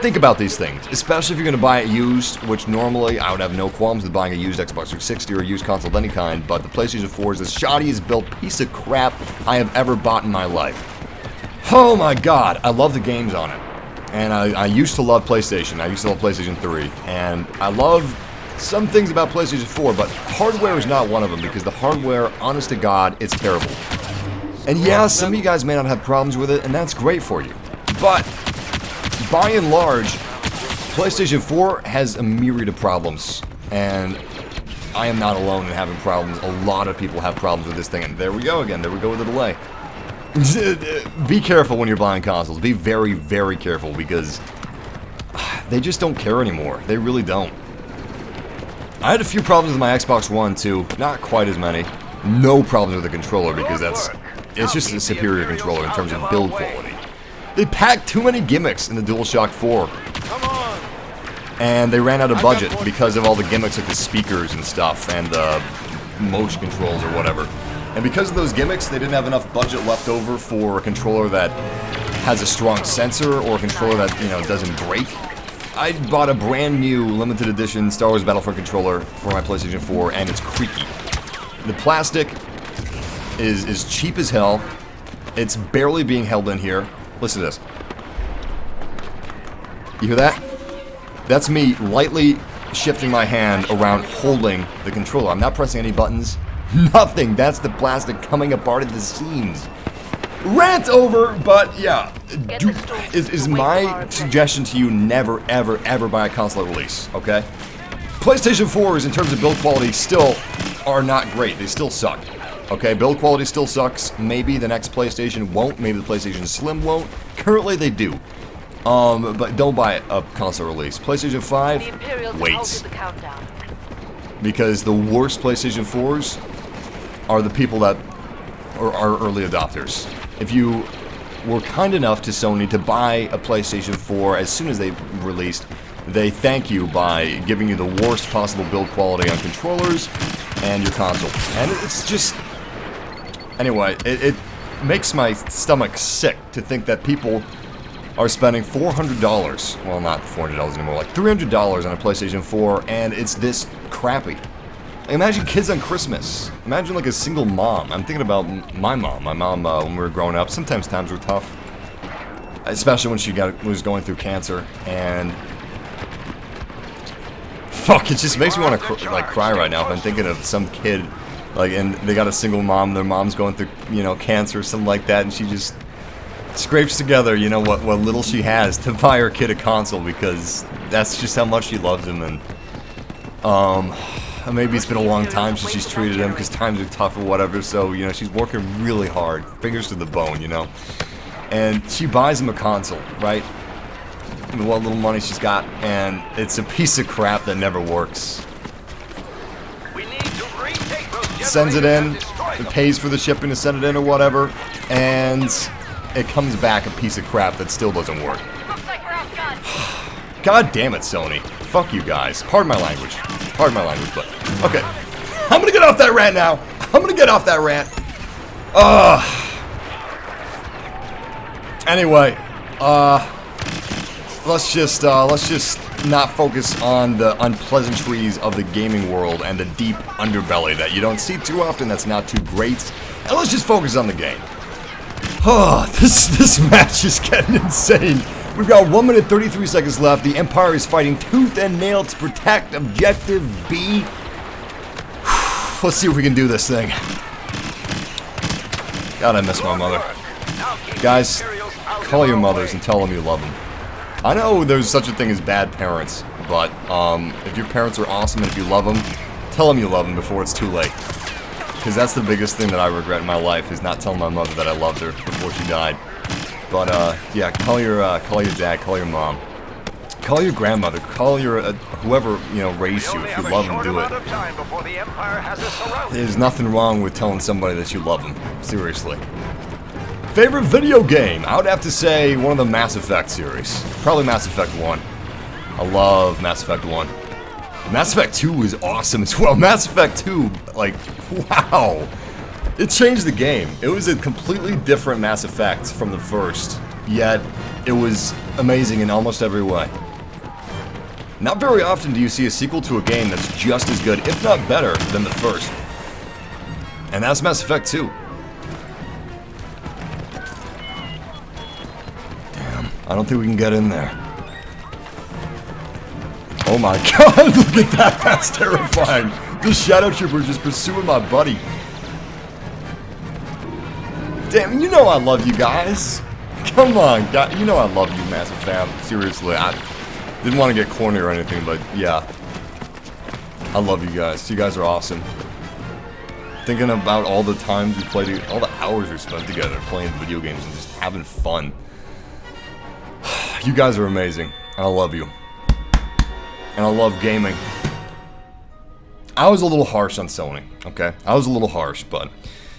think about these things. Especially if you're going to buy it used, which normally I would have no qualms with buying a used Xbox 360 or a used console of any kind, but the PlayStation 4 is the shoddiest built piece of crap I have ever bought in my life. Oh my god, I love the games on it. And I used to love PlayStation. I used to love PlayStation 3. And I love some things about PlayStation 4, but hardware is not one of them, because the hardware, honest to God, it's terrible. And yeah, some of you guys may not have problems with it, and that's great for you. But, by and large, PlayStation 4 has a myriad of problems. And I am not alone in having problems. A lot of people have problems with this thing. And there we go again. There we go with the delay. Be careful when you're buying consoles. Be very careful, because they just don't care anymore. They really don't. I had a few problems with my Xbox One too. Not quite as many. No problems with the controller, because it's just a superior controller in terms of build quality. They packed too many gimmicks in the DualShock 4. And they ran out of budget because of all the gimmicks like the speakers and stuff and the motion controls or whatever. And because of those gimmicks, they didn't have enough budget left over for a controller that has a strong sensor or a controller that, you know, doesn't break. I bought a brand new limited edition Star Wars Battlefront controller for my PlayStation 4, and it's creaky. The plastic is cheap as hell. It's barely being held in here. Listen to this. You hear that? That's me lightly shifting my hand around holding the controller. I'm not pressing any buttons. Nothing. That's the plastic coming apart at the seams. Rant over, but yeah. Is my suggestion to you never, ever buy a console at release, okay? PlayStation 4s, in terms of build quality, still are not great. They still suck. Okay, build quality still sucks. Maybe the next PlayStation won't. Maybe the PlayStation Slim won't. Currently, they do. But don't buy a console release. PlayStation 5, wait. Because the worst PlayStation 4s are the people that are early adopters. If you were kind enough to Sony to buy a PlayStation 4 as soon as they released, they thank you by giving you the worst possible build quality on controllers and your console. And it's just... Anyway, it makes my stomach sick to think that people are spending $400, well, not $400 anymore, like $300 on a PlayStation 4, and it's this crappy. Imagine kids on Christmas. Imagine like a single mom. I'm thinking about my mom. My mom, when we were growing up, sometimes times were tough. Especially when she was going through cancer, and... Fuck, it just makes me want to cry right now if I'm thinking of some kid, like, and they got a single mom, their mom's going through, you know, cancer or something like that, and she just scrapes together, you know, what little she has to buy her kid a console, because that's just how much she loves him. And maybe it's been a long time since she's treated him because times are tough or whatever, so, you know, she's working really hard, fingers to the bone, you know, and she buys him a console, right, with what little money she's got, and it's a piece of crap that never works. Sends it in, it pays for the shipping to send it in or whatever, and it comes back a piece of crap that still doesn't work. God damn it, Sony. Fuck you guys. Pardon my language. Pardon my language, but... Okay. I'm gonna get off that rant now. I'm gonna get off that rant. Anyway, let's just not focus on the unpleasantries of the gaming world and the deep underbelly that you don't see too often. That's not too great. And let's just focus on the game. Oh, this match is getting insane. We've got 1 minute 33 seconds left. The Empire is fighting tooth and nail to protect Objective B. Let's see if we can do this thing. God, I miss my mother. Guys, call your mothers and tell them you love them. I know there's such a thing as bad parents, but if your parents are awesome and if you love them, tell them you love them before it's too late. Because that's the biggest thing that I regret in my life, is not telling my mother that I loved her before she died. But yeah, call your dad, call your mom, call your grandmother, call your whoever raised you. If you love them, do it. There's nothing wrong with telling somebody that you love them. Seriously. Favorite video game? I would have to say one of the Mass Effect series. Probably Mass Effect 1. I love Mass Effect 1. Mass Effect 2 is awesome as well. Mass Effect 2, like, wow. It changed the game. It was a completely different Mass Effect from the first, yet it was amazing in almost every way. Not very often do you see a sequel to a game that's just as good, if not better, than the first. And that's Mass Effect 2. Damn, I don't think we can get in there. Oh my god, look at that, that's terrifying. The Shadow Trooper just pursuing my buddy. Damn, you know I love you guys. Come on, guys. You know I love you, Massive Fam. Seriously, I didn't want to get corny or anything, but yeah. I love you guys. You guys are awesome. Thinking about all the times we played, all the hours we spent together playing video games and just having fun. You guys are amazing, and I love you. And I love gaming. I was a little harsh on Sony, okay? I was a little harsh, but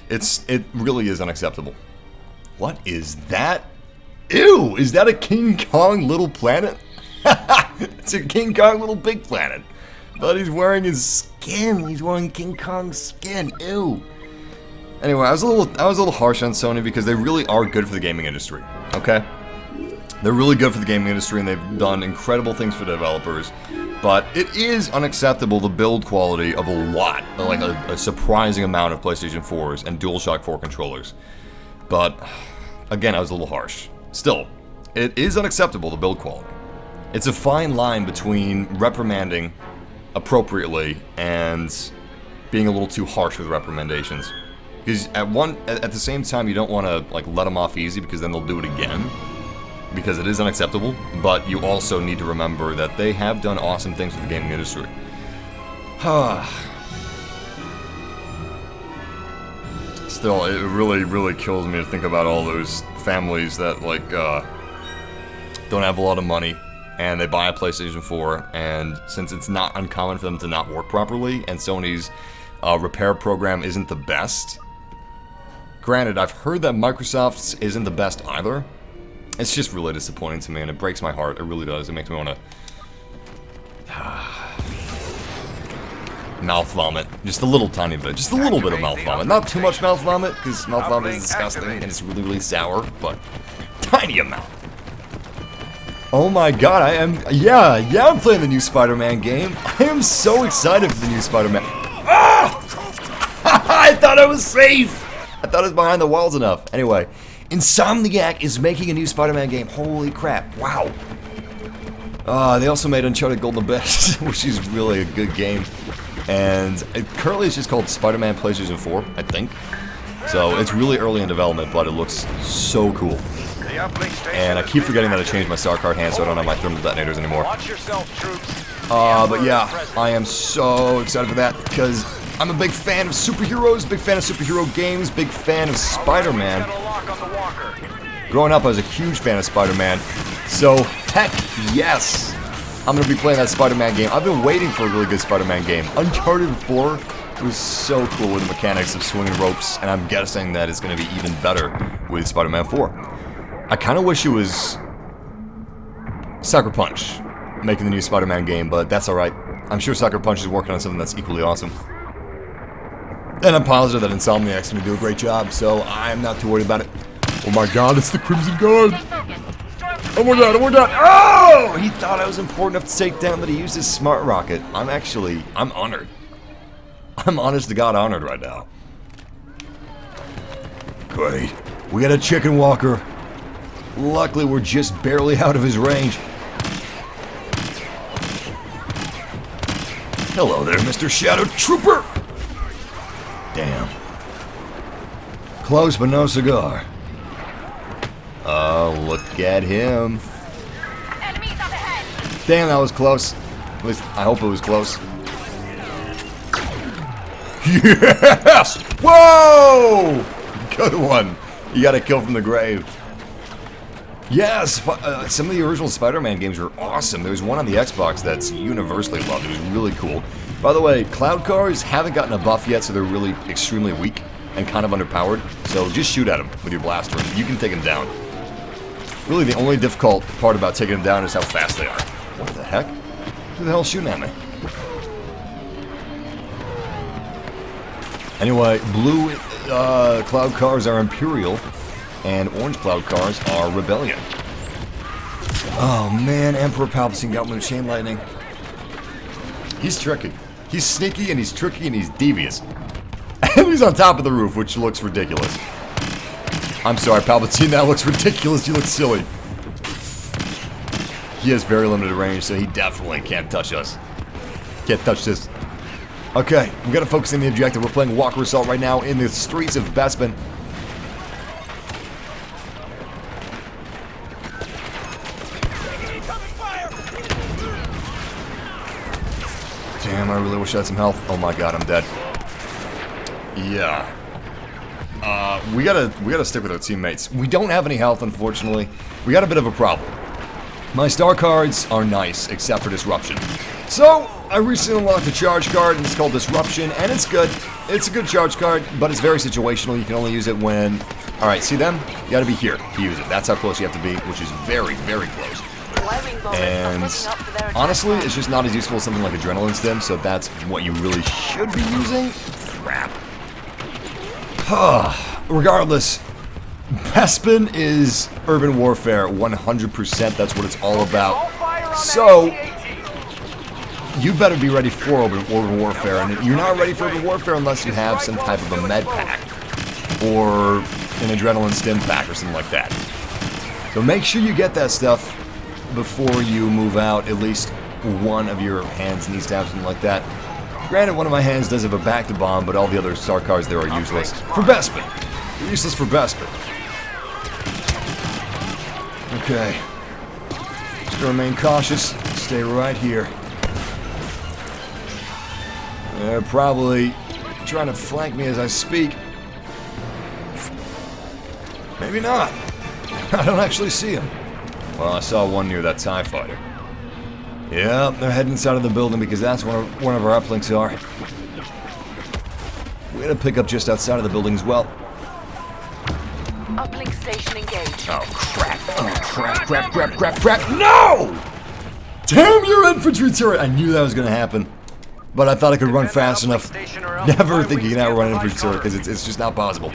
it really is unacceptable. What is that? Ew! Is that a King Kong little planet? It's a King Kong little big planet. But he's wearing his skin. He's wearing King Kong's skin. Ew. Anyway, I was a little harsh on Sony because they really are good for the gaming industry. Okay? They're really good for the gaming industry and they've done incredible things for the developers. But it is unacceptable, the build quality of a lot, like a surprising amount of PlayStation 4s and DualShock 4 controllers. But, again, I was a little harsh. Still, it is unacceptable, the build quality. It's a fine line between reprimanding appropriately and being a little too harsh with recommendations. Because at the same time, you don't want to like let them off easy because then they'll do it again. Because it is unacceptable, but you also need to remember that they have done awesome things for the gaming industry. Still, it really kills me to think about all those families that like don't have a lot of money and they buy a PlayStation 4, and since it's not uncommon for them to not work properly and Sony's repair program isn't the best. Granted, I've heard that Microsoft's isn't the best either. It's just really disappointing to me, and it breaks my heart. It really does. It makes me want to mouth vomit. Just a little tiny bit. Just a little bit of mouth vomit. Not too much mouth vomit, because mouth vomit is disgusting, and it's really sour, but tiny amount. Oh my god, yeah, I'm playing the new Spider-Man game. I am so excited for the new Spider-Man. Ah! I thought I was safe! I thought I was behind the walls enough. Anyway. Insomniac is making a new Spider-Man game. Holy crap. Wow. They also made Uncharted Golden Abyss, which is really a good game. And currently it's just called Spider-Man PlayStation 4, I think. So it's really early in development, but it looks so cool. And I keep forgetting that I changed my star card hand so I don't have my thermal detonators anymore. But yeah, I am so excited for that because I'm a big fan of superheroes, big fan of superhero games, big fan of Spider-Man. Growing up, I was a huge fan of Spider-Man, so heck yes, I'm going to be playing that Spider-Man game. I've been waiting for a really good Spider-Man game. Uncharted 4 was so cool with the mechanics of swinging ropes, and I'm guessing that it's going to be even better with Spider-Man 4. I kind of wish it was Sucker Punch making the new Spider-Man game, but that's alright. I'm sure Sucker Punch is working on something that's equally awesome. And I'm positive that Insomniac's going to do a great job, so I'm not too worried about it. Oh my god, it's the Crimson Guard! Oh my god, oh! He thought I was important enough to take down that he used his smart rocket. I'm honored. I'm honest to god honored right now. Great. We got a chicken walker. Luckily, we're just barely out of his range. Hello there, Mr. Shadow Trooper! Damn. Close but no cigar. Oh, look at him. Enemies up ahead. Damn, that was close. At least, I hope it was close. Yes! Whoa! Good one. You got a kill from the grave. Yes, some of the original Spider-Man games were awesome. There's one on the Xbox that's universally loved. It was really cool. By the way, cloud cars haven't gotten a buff yet, so they're really extremely weak and kind of underpowered. So just shoot at them with your blaster. You can take them down. Really, the only difficult part about taking them down is how fast they are. What the heck? Who the hell's shooting at me? Anyway, blue cloud cars are Imperial, and orange cloud cars are Rebellion. Oh man, Emperor Palpatine got me with chain lightning. He's tricky. He's sneaky, and he's tricky, and he's devious. And he's on top of the roof, which looks ridiculous. I'm sorry, Palpatine, that looks ridiculous. You look silly. He has very limited range, so he definitely can't touch us. Can't touch this. Okay, we gotta focus on the objective. We're playing Walker Assault right now in the streets of Bespin. Damn, I really wish I had some health. Oh my god, I'm dead. Yeah. We gotta stick with our teammates. We don't have any health, unfortunately. We got a bit of a problem. My star cards are nice, except for Disruption. So, I recently unlocked a charge card, and it's called Disruption, and it's good. It's a good charge card, but it's very situational. You can only use it when... Alright, see them? You gotta be here to use it. That's how close you have to be, which is very, very close. And honestly, it's just not as useful as something like Adrenaline Stim, so that's what you really should be using. Crap. Regardless, Bespin is urban warfare 100%. That's what it's all about. So, you better be ready for urban warfare, and you're not ready for urban warfare unless you have some type of a med pack or an Adrenaline Stim pack or something like that. So make sure you get that stuff before you move out. At least one of your hands needs to have something like that. Granted, one of my hands does have a back-to-bomb, but all the other star cards there are useless. For Bespin! They're useless for Bespin. Okay. Just gonna remain cautious. Stay right here. They're probably trying to flank me as I speak. Maybe not. I don't actually see them. Well, I saw one near that TIE fighter. Yeah, they're heading inside of the building because that's where one of our uplinks are. We're gonna pick up just outside of the building as well. Uplink station engaged. Oh crap! Oh crap! Crap! Crap! Crap! Crap! No! Damn your infantry turret! I knew that was gonna happen, but I thought I could run fast enough. Never think you can outrun an infantry turret because it's just not possible.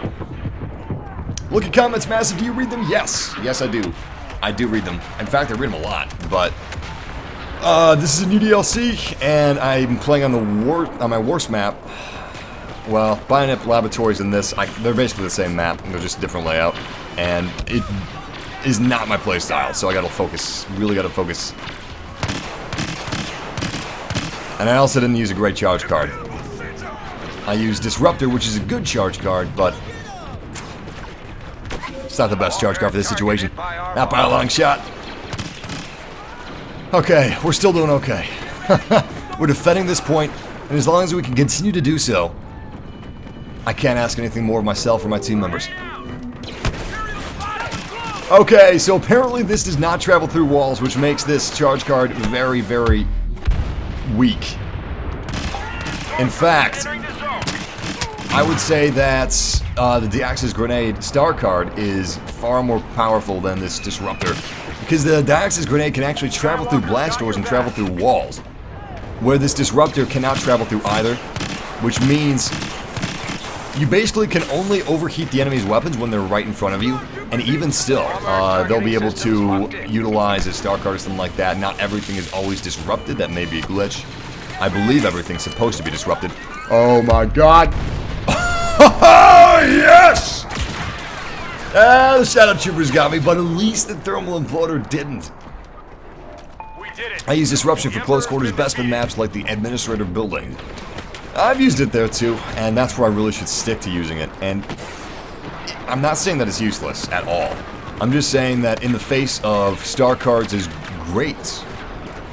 Look at comments, Massive. Do you read them? Yes. Yes, I do. I do read them. In fact, I read them a lot. But this is a new DLC, and I'm playing on the my Wars map. Well, Bioniip Laboratories and this, they're basically the same map. They're just a different layout, and it is not my playstyle. So I gotta focus. Really gotta focus. And I also didn't use a great charge card. I used Disruptor, which is a good charge card, but it's not the best charge card for this situation. Not by a long shot. Okay, we're still doing okay. We're defending this point, and as long as we can continue to do so, I can't ask anything more of myself or my team members. Okay, so apparently this does not travel through walls, which makes this charge card very, very weak. In fact, I would say that the Deax's Grenade star card is far more powerful than this Disruptor, because the Deax's Grenade can actually travel through blast doors and travel through walls, where this Disruptor cannot travel through either, which means you basically can only overheat the enemy's weapons when they're right in front of you, and even still, they'll be able to utilize a star card or something like that. Not everything is always disrupted. That may be a glitch. I believe everything's supposed to be disrupted. Oh my god! Oh, yes! The Shadow Troopers got me, but at least the thermal imploder didn't. We did it. I use disruption for close quarters Bespin maps like the administrative building. I've used it there too, and that's where I really should stick to using it. And I'm not saying that it's useless at all. I'm just saying that in the face of star cards as great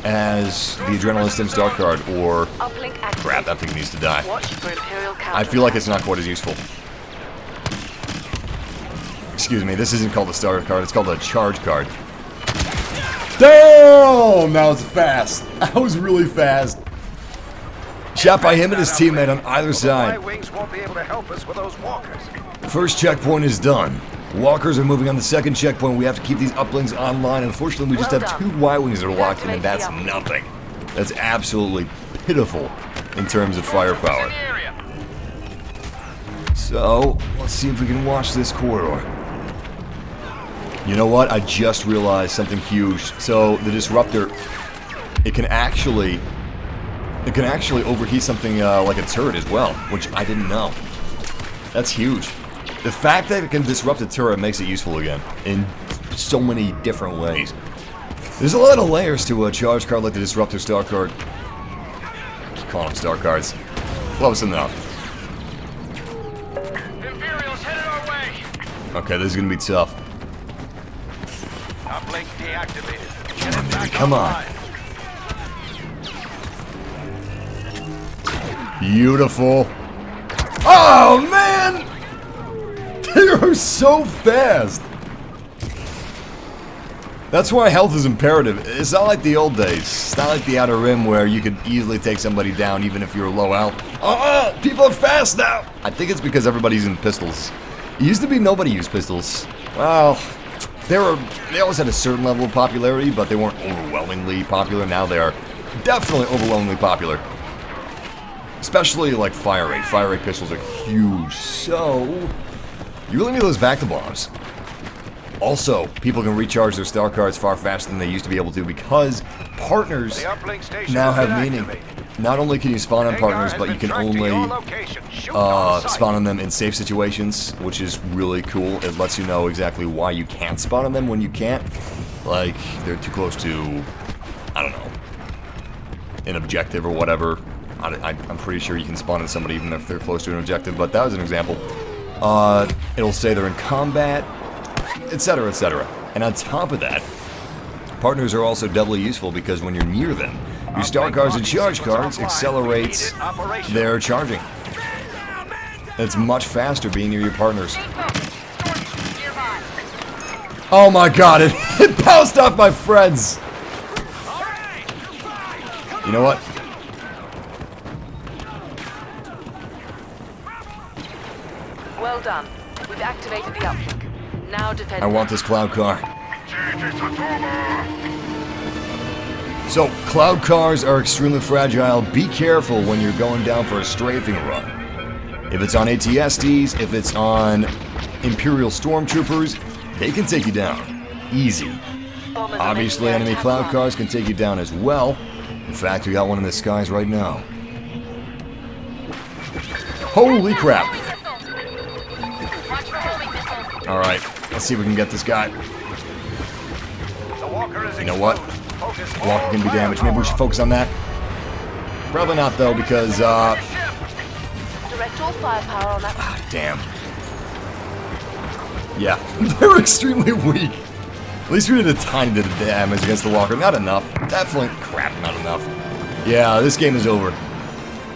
as the Adrenaline Stim star card, or Uplink activated. crap, that thing needs to die. Watch for Imperial counter. I feel like it's not quite as useful. Excuse me, this isn't called a star card, it's called a charge card. Damn! That was fast. That was really fast. Shot by him and his teammate on either My side. wings won't be able to help us with those walkers. First checkpoint is done. Walkers are moving on the second checkpoint. We have to keep these uplinks online. Unfortunately, we just have 2 Y-wings that are locked in, and that's nothing. That's absolutely pitiful in terms of firepower. So, let's see if we can watch this corridor. You know what? I just realized something huge. So, the disruptor, it can actually overheat something like a turret as well, which I didn't know. That's huge. The fact that it can disrupt a turret makes it useful again in so many different ways. There's a lot of layers to a charge card like the disruptor star card. I keep calling them star cards. Close enough. Imperial's headed our way. Okay, this is gonna be tough. Uplink deactivated. Get it back Come on. online. Beautiful. Oh man! They are so fast! That's why health is imperative. It's not like the old days. It's not like the Outer Rim where you could easily take somebody down even if you're low health. People are fast now! I think it's because everybody's using pistols. It used to be nobody used pistols. Well, they always had a certain level of popularity, but they weren't overwhelmingly popular. Now they are definitely overwhelmingly popular. Especially like fire rate. Fire rate pistols are huge. So, you really need those back-to-bombs. Also, people can recharge their star cards far faster than they used to be able to because partners The uplink station now has have been meaning. activated. Not only can you spawn on Hangar partners, has but you been can tracked to only your location. Shoot on sight. spawn on them in safe situations, which is really cool. It lets you know exactly why you can't spawn on them when you can't. Like, they're too close to, I don't know, an objective or whatever. I'm pretty sure you can spawn on somebody even if they're close to an objective, but that was an example. It'll say they're in combat, etc., etc. And on top of that, partners are also doubly useful because when you're near them, your star cards and charge cards accelerates their charging. It's much faster being near your partners. Oh my god, it bounced off my friends! You know what? Well done. We've activated the uplink. Now defend. I want this cloud car. So, cloud cars are extremely fragile. Be careful when you're going down for a strafing run. If it's on ATSTs, if it's on Imperial Stormtroopers, they can take you down. Easy. Bombers are Obviously, making their enemy attack cloud run. cars can take you down as well. In fact, we got one in the skies right now. Holy crap! Alright, let's see if we can get this guy. The walker is You know what? Focus Walker all can be damaged. Maybe we should firepower. focus on that. Probably not though, because Direct all firepower on that. damn. Yeah, they're extremely weak. At least we did a tiny bit of damage against the Walker. Not enough. Definitely crap, not enough. Yeah, this game is over.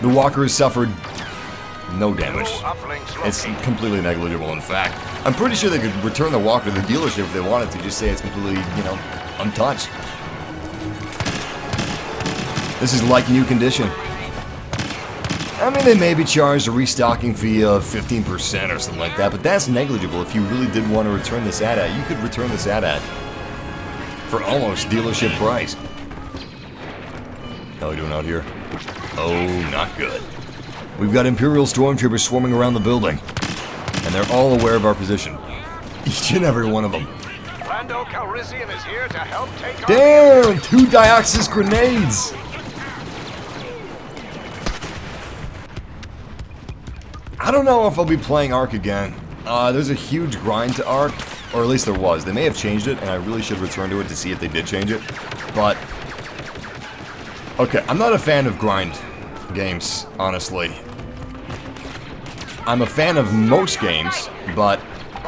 The Walker has suffered no damage. Uplinks It's located. completely negligible, in fact. I'm pretty sure they could return the Walker to the dealership if they wanted to, just say it's completely, untouched. This is like new condition. I mean, they may be charged a restocking fee of 15% or something like that, but that's negligible. If you really did want to return this AT-AT, you could return this AT-AT for almost dealership price. How are we doing out here? Oh, not good. We've got Imperial Stormtroopers swarming around the building, and they're all aware of our position. Each and every one of them. Lando Calrissian is here to help take on Damn! 2 Dioxis grenades! I don't know if I'll be playing Ark again. There's a huge grind to Arc, or at least there was. They may have changed it, and I really should return to it to see if they did change it. But, okay, I'm not a fan of grind games, honestly. I'm a fan of most games, but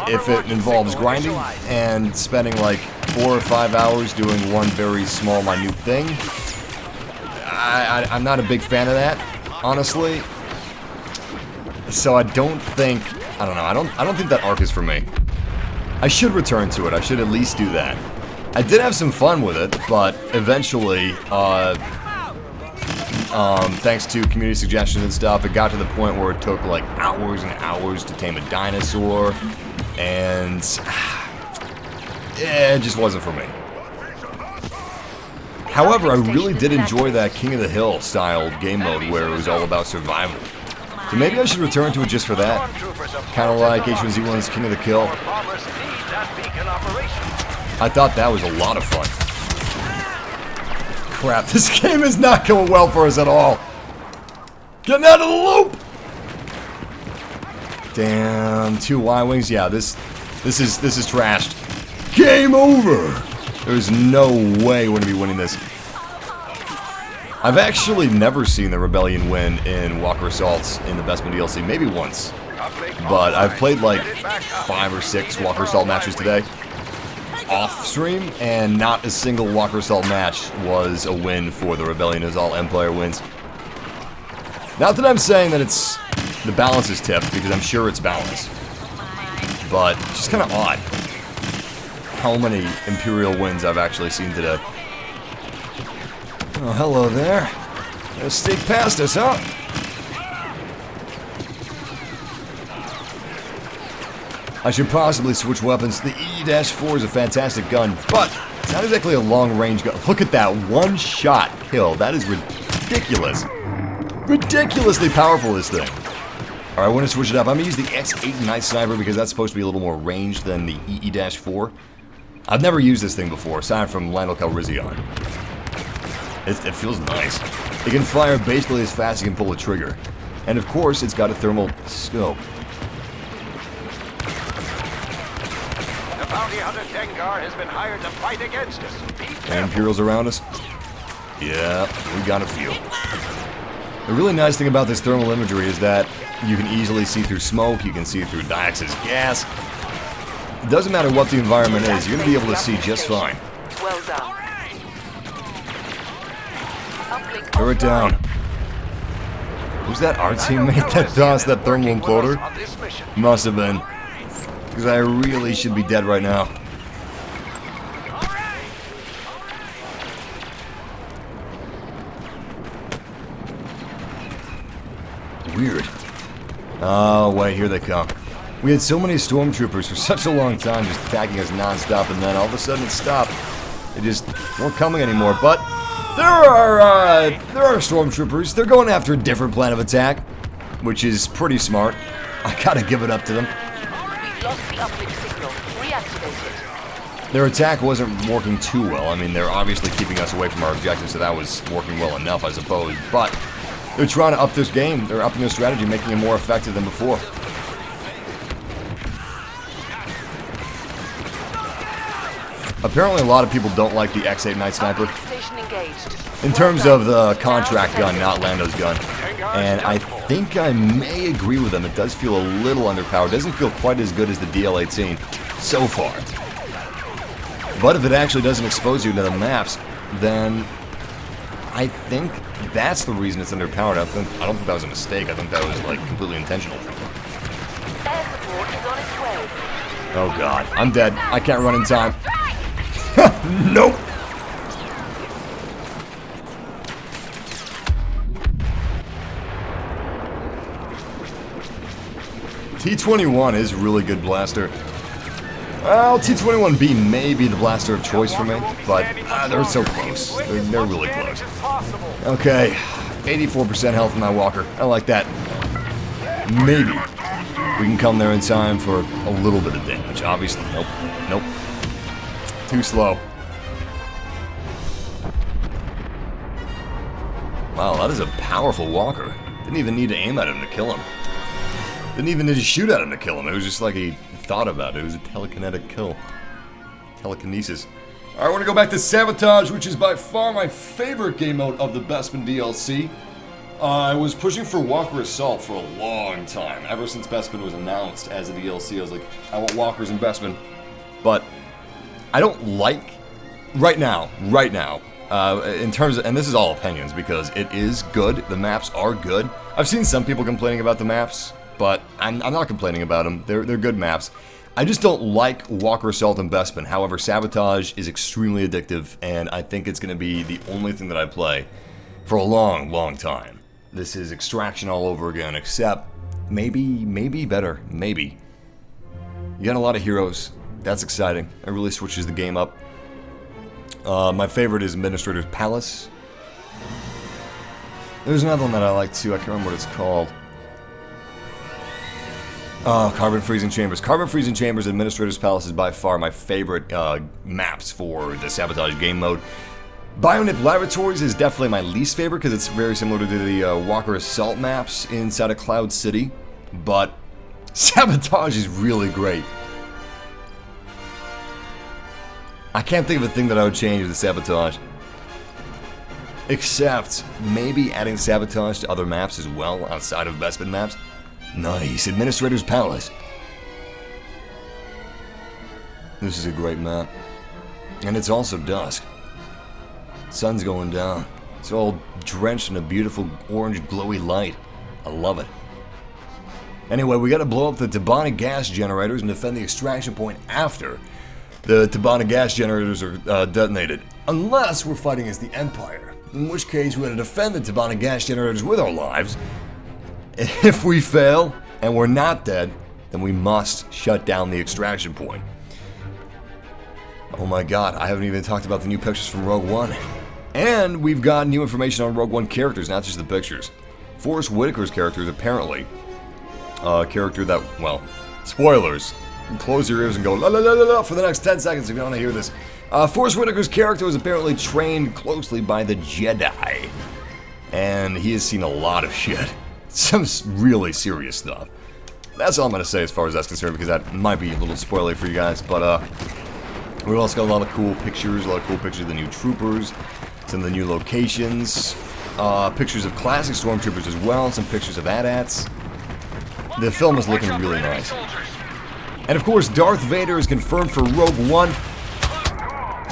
if it involves grinding and spending like 4 or 5 hours doing one very small, minute thing, I'm not a big fan of that, honestly. So I don't think, I don't think that Arc is for me. I should return to it. I should at least do that. I did have some fun with it, but eventually, thanks to community suggestions and stuff, it got to the point where it took like hours and hours to tame a dinosaur, and yeah, it just wasn't for me. However, I really did enjoy that King of the Hill style game mode where it was all about survival. So maybe I should return to it just for that. Kind of like H1Z1's King of the Kill. I thought that was a lot of fun. Crap, this game is not going well for us at all. Getting out of the loop! Damn, 2 Y-Wings. Yeah, this is trashed. Game over! There's no way we're gonna be winning this. I've actually never seen the Rebellion win in Walker Assaults in the Bespin DLC, maybe once. But I've played like 5 or 6 Walker Assault matches today, off stream, and not a single Walker Assault match was a win for the Rebellion. It was all Empire wins. Not that I'm saying that it's the balance is tipped, because I'm sure it's balanced. But it's just kind of odd how many Imperial wins I've actually seen today. Oh, hello there. Gonna sneak past us, huh? I should possibly switch weapons. The EE-4 is a fantastic gun, but it's not exactly a long-range gun. Look at that one-shot kill. That is ridiculous. Ridiculously powerful, this thing. Alright, I want to switch it up. I'm going to use the X8 Night Sniper because that's supposed to be a little more ranged than the EE-4. I've never used this thing before, aside from Lando Calrissian. It feels nice. It can fire basically as fast as you can pull a trigger. And of course, it's got a thermal scope. The bounty hunter Dengar has been hired to fight against us. Be careful. And Imperials around us? Yeah, we got a few. The really nice thing about this thermal imagery is that you can easily see through smoke, you can see through Dyax's gas. It doesn't matter what the environment is, you're going to be able to see just fine. Well done. Throw it down. Who's that our teammate that tossed that thermal imploder? Must have been. Because I really should be dead right now. Weird. Oh, wait, here they come. We had so many stormtroopers for such a long time just attacking us non-stop, and then all of a sudden it stopped. They just weren't coming anymore, but there are stormtroopers. They're going after a different plan of attack, which is pretty smart. I gotta give it up to them. We've lost the uplink signal. Reactivate it. Their attack wasn't working too well. I mean, they're obviously keeping us away from our objectives, so that was working well enough, I suppose. But they're trying to up this game. They're upping their strategy, making it more effective than before. Apparently a lot of people don't like the X8 Night Sniper. In terms of the contract gun, not Lando's gun. And I think I may agree with them. It does feel a little underpowered. It doesn't feel quite as good as the DL-18 so far. But if it actually doesn't expose you to the maps, then I think that's the reason it's underpowered. I don't think that was a mistake. I think that was like completely intentional. Air support is on its way. Oh god, I'm dead. I can't run in time. Nope. T-21 is a really good blaster. Well, T-21B may be the blaster of choice for me, but they're so close. They're really close. Okay, 84% health in my walker. I like that. Maybe we can come there in time for a little bit of damage. Obviously, nope. Nope. Too slow. Wow, that is a powerful walker. Didn't even need to aim at him to kill him. Didn't even need to shoot at him to kill him. It was just like he thought about it. It was a telekinetic kill. Telekinesis. Alright, I want to go back to Sabotage, which is by far my favorite game mode of the Bespin DLC. I was pushing for Walker Assault for a long time. Ever since Bespin was announced as a DLC, I was like, I want Walkers in Bespin. But I don't like, right now, in terms of, and this is all opinions because it is good, the maps are good. I've seen some people complaining about the maps, but I'm not complaining about them. They're good maps. I just don't like Walker Assault and Bespin. However, Sabotage is extremely addictive, and I think it's going to be the only thing that I play for a long, long time. This is Extraction all over again, except maybe better, maybe. You got a lot of heroes. That's exciting. It really switches the game up. My favorite is Administrator's Palace. There's another one that I like too. I can't remember what it's called. Carbon Freezing Chambers. Carbon Freezing Chambers Administrator's Palace is by far my favorite maps for the Sabotage game mode. Bioniip Laboratories is definitely my least favorite because it's very similar to the Walker Assault maps inside of Cloud City. But Sabotage is really great. I can't think of a thing that I would change with the Sabotage. Except maybe adding Sabotage to other maps as well outside of Bespin maps. Nice, Administrator's Palace. This is a great map. And it's also dusk. Sun's going down. It's all drenched in a beautiful orange glowy light. I love it. Anyway, we gotta blow up the Tabana gas generators and defend the extraction point after the Tabana gas generators are detonated. Unless we're fighting as the Empire. In which case, we gotta defend the Tabana gas generators with our lives. If we fail, and we're not dead, then we must shut down the extraction point. Oh my god, I haven't even talked about the new pictures from Rogue One. And we've got new information on Rogue One characters, not just the pictures. Forrest Whitaker's character is apparently a character that, well, spoilers. Close your ears and go la la la la la for the next 10 seconds if you want to hear this. Forrest Whitaker's character was apparently trained closely by the Jedi. And he has seen a lot of shit. Some really serious stuff. That's all I'm going to say as far as that's concerned, because that might be a little spoiler for you guys, but we've also got a lot of cool pictures, of the new troopers, some of the new locations, pictures of classic stormtroopers as well, some pictures of AT-ATs. The film is looking really nice. And of course, Darth Vader is confirmed for Rogue One.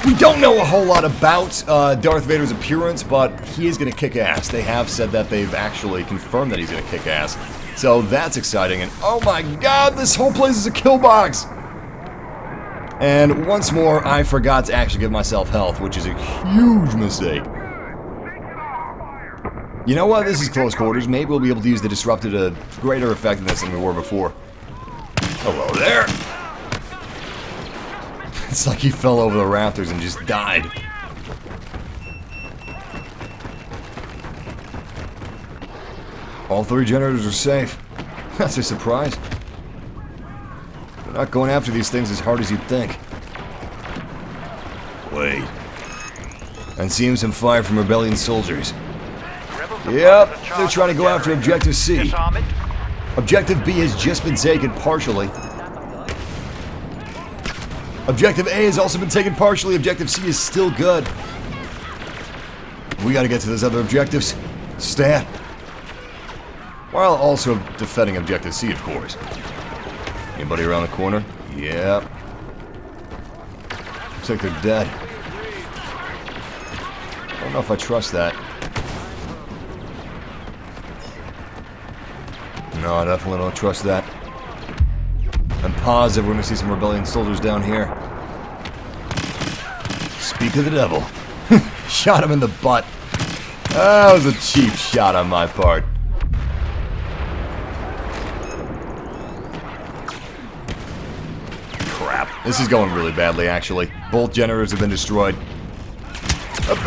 We don't know a whole lot about Darth Vader's appearance, but he is going to kick ass. They have said that they've actually confirmed that he's going to kick ass. So that's exciting. And oh my god, this whole place is a kill box! And once more, I forgot to actually give myself health, which is a huge mistake. You know what? This is close quarters. Maybe we'll be able to use the disruptor to greater effectiveness than we were before. Hello there! It's like he fell over the rafters and just died. All 3 generators are safe. That's a surprise. They're not going after these things as hard as you'd think. Wait. I'm seeing some fire from Rebellion soldiers. Yep, they're trying to go after Objective C. Objective B has just been taken partially. Objective A has also been taken partially. Objective C is still good. We gotta get to those other objectives. Stat. While also defending Objective C, of course. Anybody around the corner? Yep. Looks like they're dead. I don't know if I trust that. No, I definitely don't trust that. I'm positive we're gonna see some Rebellion soldiers down here. Speak of the devil. Shot him in the butt. That was a cheap shot on my part. Crap. This is going really badly, actually. Both generators have been destroyed.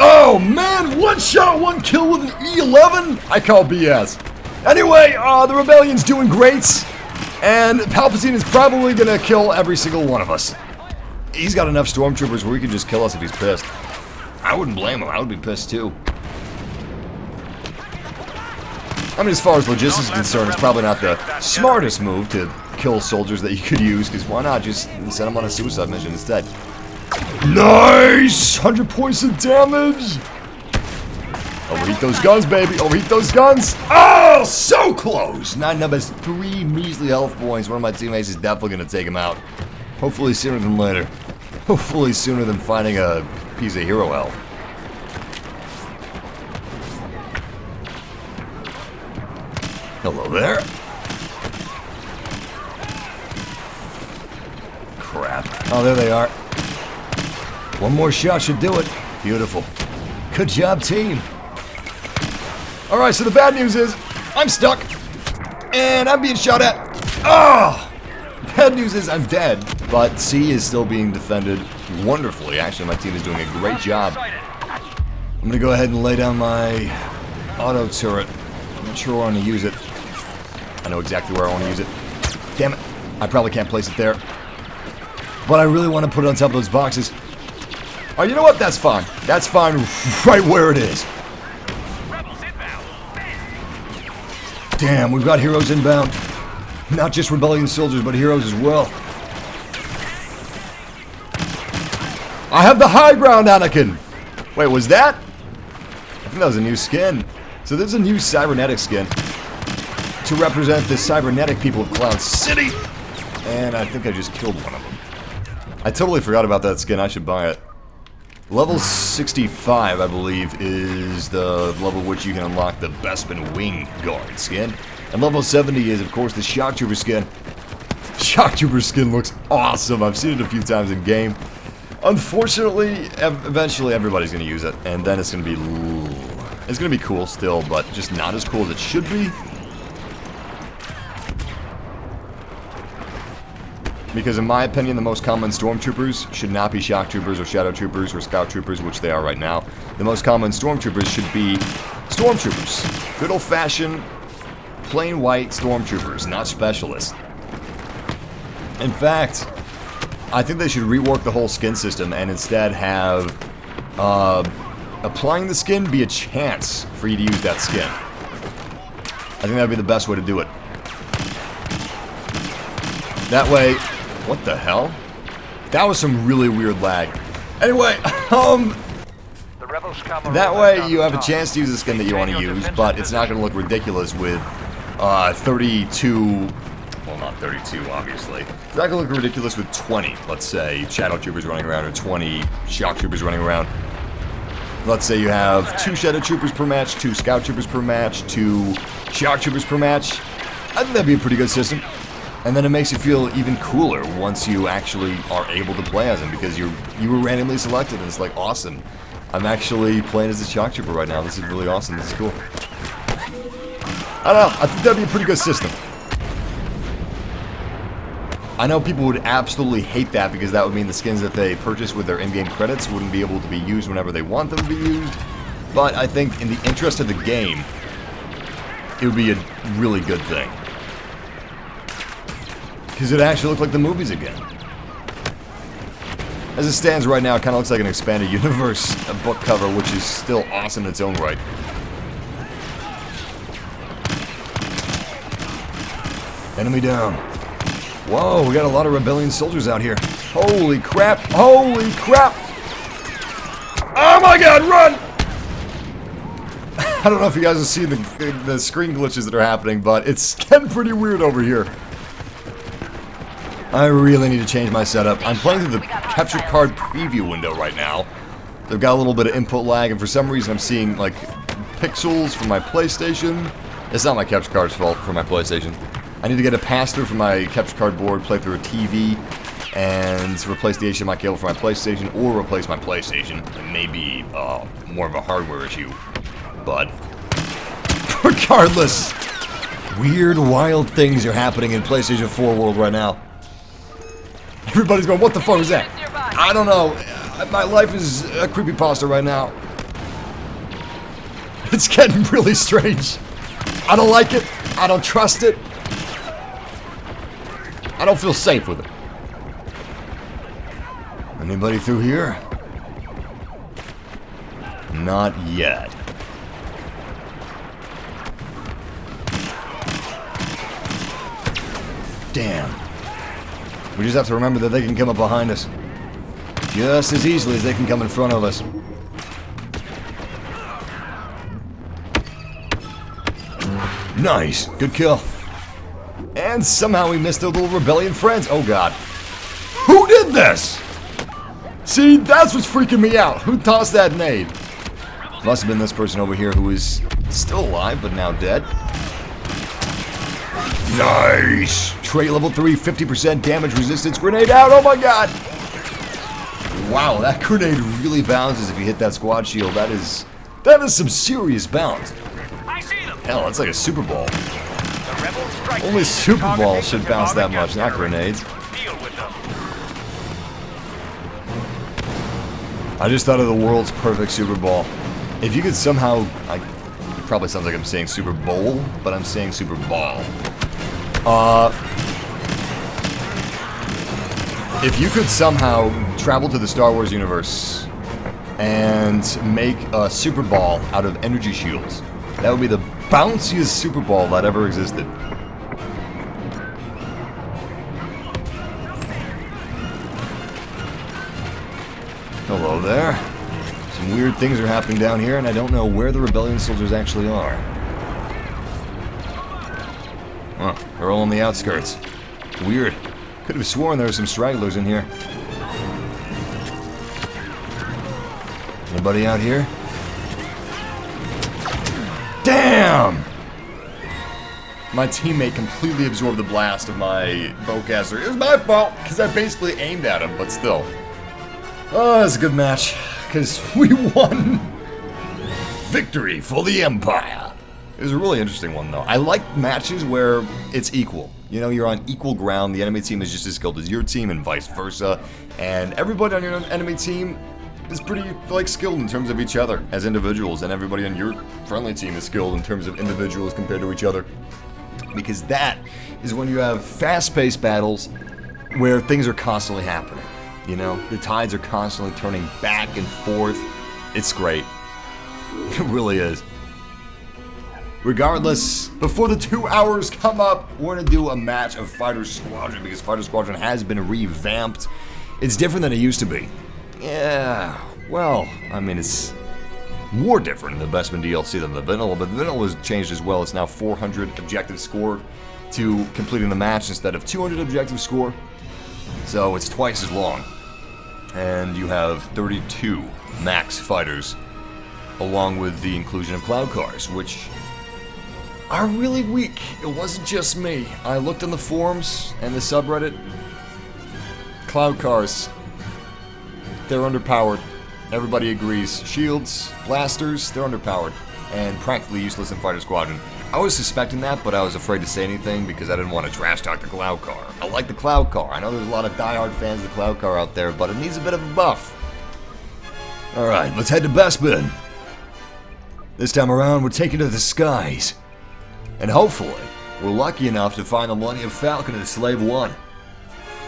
Oh, man! 1 shot, 1 kill with an E11? I call BS. Anyway, the Rebellion's doing great. And Palpatine is probably gonna kill every single one of us. He's got enough stormtroopers where he could just kill us if he's pissed. I wouldn't blame him. I would be pissed too. I mean, as far as logistics is concerned, it's probably not the smartest move to kill soldiers that you could use, because why not just send them on a suicide mission instead? Nice! 100 points of damage! Overheat those guns, baby! Overheat those guns! Oh, so close! 9 numbers, 3 measly health points. One of my teammates is definitely going to take him out. Hopefully sooner than later. Hopefully sooner than finding a piece of hero health. Hello there. Crap. Oh, there they are. One more shot should do it. Beautiful. Good job, team. Alright, so the bad news is, I'm stuck. And I'm being shot at. Oh! Bad news is I'm dead. But C is still being defended wonderfully. Actually, my team is doing a great job. I'm gonna go ahead and lay down my auto turret. I'm not sure where I want to use it. I know exactly where I want to use it. Damn it. I probably can't place it there. But I really want to put it on top of those boxes. Oh, you know what? That's fine. That's fine right where it is. Damn, we've got heroes inbound. Not just rebellion soldiers, but heroes as well. I have the high ground, Anakin! Wait, was that? I think that was a new skin. So there's a new cybernetic skin to represent the cybernetic people of Cloud City. And I think I just killed one of them. I totally forgot about that skin. I should buy it. Level 65, I believe, is the level which you can unlock the Bespin Wing Guard skin. And level 70 is, of course, the Shock Trooper skin. Shock Trooper skin looks awesome. I've seen it a few times in game. Unfortunately, eventually everybody's going to use it. And then it's going to be... It's going to be cool still, but just not as cool as it should be. Because in my opinion, the most common stormtroopers should not be shock troopers or shadow troopers or scout troopers, which they are right now. The most common stormtroopers should be stormtroopers. Good old-fashioned, plain white stormtroopers, not specialists. In fact, I think they should rework the whole skin system and instead have applying the skin be a chance for you to use that skin. I think that would be the best way to do it. That way... What the hell? That was some really weird lag. Anyway, that way you have a chance to use the skin that you want to use, but it's not going to look ridiculous with 32... Well, not 32, obviously. It's not going to look ridiculous with 20, let's say, Shadow Troopers running around, or 20 Shock Troopers running around. Let's say you have 2 Shadow Troopers per match, 2 Scout Troopers per match, 2 Shock Troopers per match. I think that'd be a pretty good system. And then it makes you feel even cooler once you actually are able to play as him, because you were randomly selected, and it's like, awesome. I'm actually playing as a Shock Trooper right now. This is really awesome. This is cool. I don't know. I think that'd be a pretty good system. I know people would absolutely hate that, because that would mean the skins that they purchase with their in-game credits wouldn't be able to be used whenever they want them to be used. But I think in the interest of the game, it would be a really good thing. Because it actually looked like the movies again. As it stands right now, it kind of looks like an expanded universe, a book cover, which is still awesome in its own right. Enemy down. Whoa, we got a lot of rebellion soldiers out here. Holy crap! Holy crap! Oh my god, run! I don't know if you guys have seen the screen glitches that are happening, but it's getting pretty weird over here. I really need to change my setup. I'm playing through the capture card preview window right now. They've got a little bit of input lag, and for some reason I'm seeing, like, pixels from my PlayStation. It's not my capture card's fault for my PlayStation. I need to get a pass-through from my capture card board, play through a TV, and replace the HDMI cable for my PlayStation, or replace my PlayStation. It may be more of a hardware issue, but regardless, weird, wild things are happening in PlayStation 4 world right now. Everybody's going, what the fuck is that? I don't know. My life is a creepypasta right now. It's getting really strange. I don't like it. I don't trust it. I don't feel safe with it. Anybody through here? Not yet. Damn. We just have to remember that they can come up behind us just as easily as they can come in front of us. Nice. Good kill. And somehow we missed their little rebellion friends. Oh god. Who did this? See, that's what's freaking me out. Who tossed that nade? Must have been this person over here who is still alive, but now dead. Nice! Trait level 3, 50% damage resistance grenade out. Oh my god! Wow, that grenade really bounces if you hit that squad shield. That is some serious bounce. I see them. Hell, that's like a Super Ball. The rebels strike. Only Super Balls should bounce that much, not grenades. Deal with them. I just thought of the world's perfect Super Ball. If you could somehow, it probably sounds like I'm saying Super Bowl, but I'm saying Super Ball. If you could somehow travel to the Star Wars universe and make a Super Ball out of energy shields, that would be the bounciest Super Ball that ever existed. Hello there. Some weird things are happening down here, and I don't know where the rebellion soldiers actually are. Huh, they're all on the outskirts. Weird. Could have sworn there were some stragglers in here. Anybody out here? Damn! My teammate completely absorbed the blast of my bowcaster. It was my fault, because I basically aimed at him, but still. Oh, that's a good match, because we won! Victory for the Empire! It was a really interesting one, though. I like matches where it's equal. You know, you're on equal ground, the enemy team is just as skilled as your team, and vice versa. And everybody on your enemy team is pretty, like, skilled in terms of each other as individuals, and everybody on your friendly team is skilled in terms of individuals compared to each other. Because that is when you have fast-paced battles where things are constantly happening. You know, the tides are constantly turning back and forth. It's great. It really is. Regardless, before the 2 hours come up, we're going to do a match of Fighter Squadron, because Fighter Squadron has been revamped. It's different than it used to be. Yeah, well, I mean, it's more different in the Bespin DLC than the Vanilla, but the Vanilla was changed as well. It's now 400 objective score to completing the match instead of 200 objective score. So it's twice as long. And you have 32 max fighters, along with the inclusion of cloud cars, which are really weak. It wasn't just me. I looked in the forums and the subreddit. Cloud cars, they're underpowered. Everybody agrees. Shields, blasters, they're underpowered and practically useless in Fighter Squadron. I was suspecting that, but I was afraid to say anything because I didn't want to trash talk the cloud car. I like the cloud car. I know there's a lot of diehard fans of the cloud car out there, but it needs a bit of a buff. Alright, let's head to Bespin. This time around, we're taking to the skies. And hopefully, we're lucky enough to find the Millennium Falcon in Slave 1.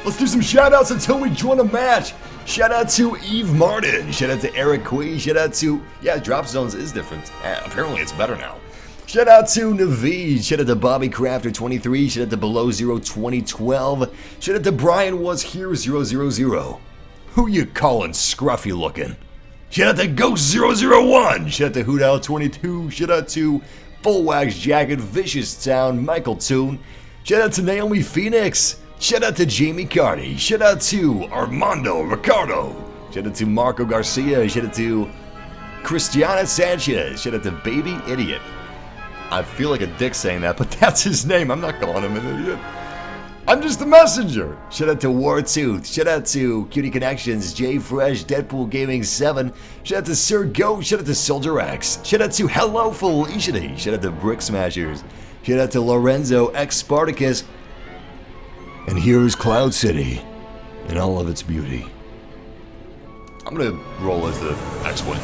Let's do some shoutouts until we join a match. Shout out to Eve Martin. Shout out to Eric Quee. Shout out to, yeah, Drop Zones is different. Apparently it's better now. Shout out to Naveed. Shout out to Bobby Crafter 23. Shout out to Below Zero 2012. Shout out to Brian Was Here 000. Who you calling scruffy looking? Shout out to Ghost 001. Shout out to Hoot Owl 22. Shout out to Full Wax Jacket, Vicious Town, Michael Toon. Shout out to Naomi Phoenix. Shout out to Jamie Carney. Shout out to Armando Ricardo. Shout out to Marco Garcia. Shout out to Cristiana Sanchez. Shout out to Baby Idiot. I feel like a dick saying that, but that's his name. I'm not calling him an idiot. I'm just the messenger. Shout out to Wartooth. Shout out to Cutie Connections, J Fresh, Deadpool Gaming 7. Shout out to Sir Go. Shout out to Soldier X. Shout out to Hello Felicity. Shout out to Brick Smashers. Shout out to Lorenzo X Spartacus. And here's Cloud City in all of its beauty. I'm gonna roll as the X-Wing.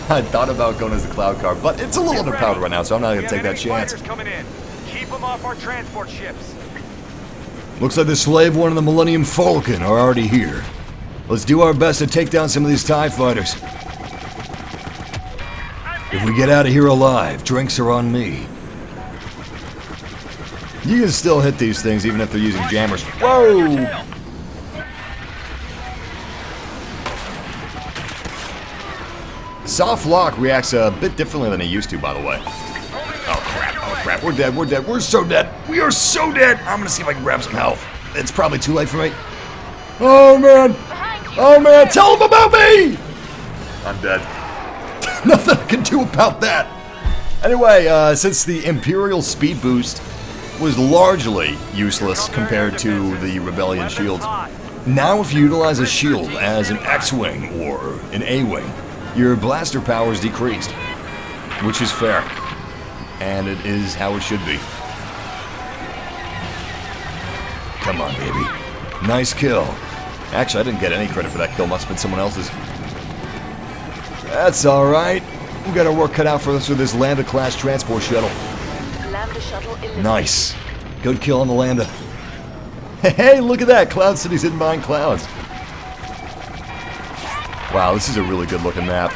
I thought about going as the cloud car, but it's a little underpowered right now, so I'm not gonna take that chance. Coming in. Keep them off our transport ships. Looks like the Slave 1 and the Millennium Falcon are already here. Let's do our best to take down some of these TIE fighters. If we get out of here alive, drinks are on me. You can still hit these things even if they're using jammers. Whoa! Soft lock reacts a bit differently than it used to, by the way. Oh crap, we're dead, we're so dead. We are so dead! I'm gonna see if I can grab some health. It's probably too late for me. Oh man, tell them about me! I'm dead. Nothing I can do about that. Anyway, since the Imperial speed boost was largely useless compared to the Rebellion shields, now if you utilize a shield as an X-Wing or an A-Wing, your blaster power is decreased, which is fair, and it is how it should be. Come on, baby. Nice kill. Actually, I didn't get any credit for that kill. Must have been someone else's. That's alright. We got our work cut out for us with this Lambda-class transport shuttle. Lambda shuttle eliminated. Nice. Good kill on the Lambda. Hey, look at that! Cloud City's hidden behind clouds. Wow, this is a really good looking map.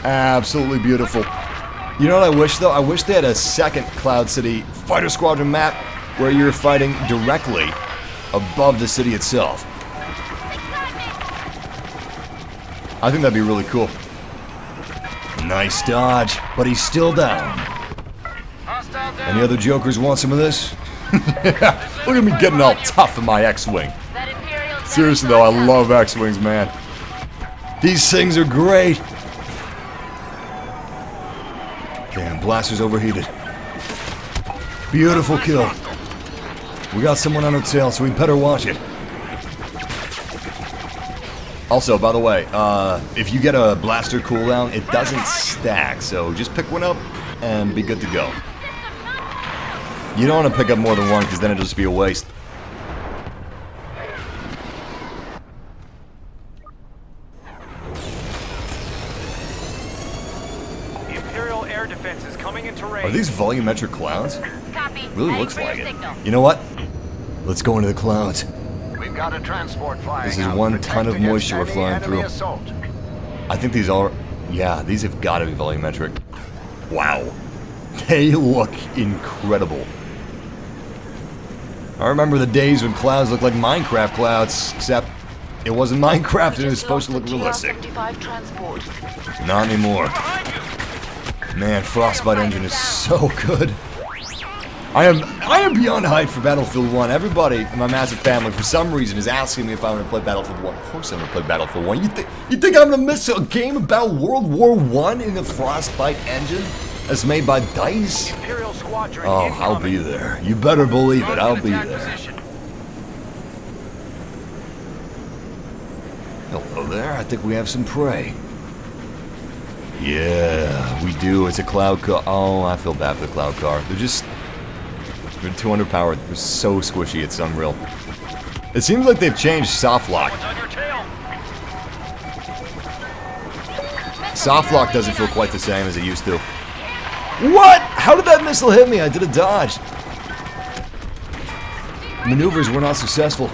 Absolutely beautiful. You know what I wish though? I wish they had a second Cloud City Fighter Squadron map where you're fighting directly above the city itself. I think that'd be really cool. Nice dodge, but he's still down. Any other jokers want some of this? Look at me getting all tough in my X-Wing. Seriously though, I love X-Wings, man. These things are great. Damn, blaster's overheated. Beautiful kill. We got someone on our tail, so we better watch it. Also, by the way, if you get a blaster cooldown, it doesn't stack, so just pick one up and be good to go. You don't want to pick up more than one, because then it'll just be a waste. Imperial air defense is coming into range. Are these volumetric clouds? Copy. Really looks like it. You know what? Let's go into the clouds. We've got a transport flying. This is out. 1 Protect ton of against moisture we're any flying enemy through. assault. I think these are... Yeah, these have got to be volumetric. Wow. They look incredible. I remember the days when clouds looked like Minecraft clouds, except it wasn't Minecraft and it was supposed to look realistic. Transport. Not anymore. Man, Frostbite engine is so good. I am beyond hyped for Battlefield 1. Everybody in my massive family, for some reason, is asking me if I'm going to play Battlefield 1. Of course I'm going to play Battlefield 1. You think I'm going to miss a game about World War I in the Frostbite engine that's made by DICE? Imperial squadron. Oh, I'll be there. You better believe it. I'll be there. Hello there. I think we have some prey. Yeah, we do. It's a cloud car. Oh, I feel bad for the cloud car. They're too underpowered. They're so squishy, it's unreal. It seems like they've changed soft lock. Soft lock doesn't feel quite the same as it used to. What? How did that missile hit me? I did a dodge. Maneuvers were not successful.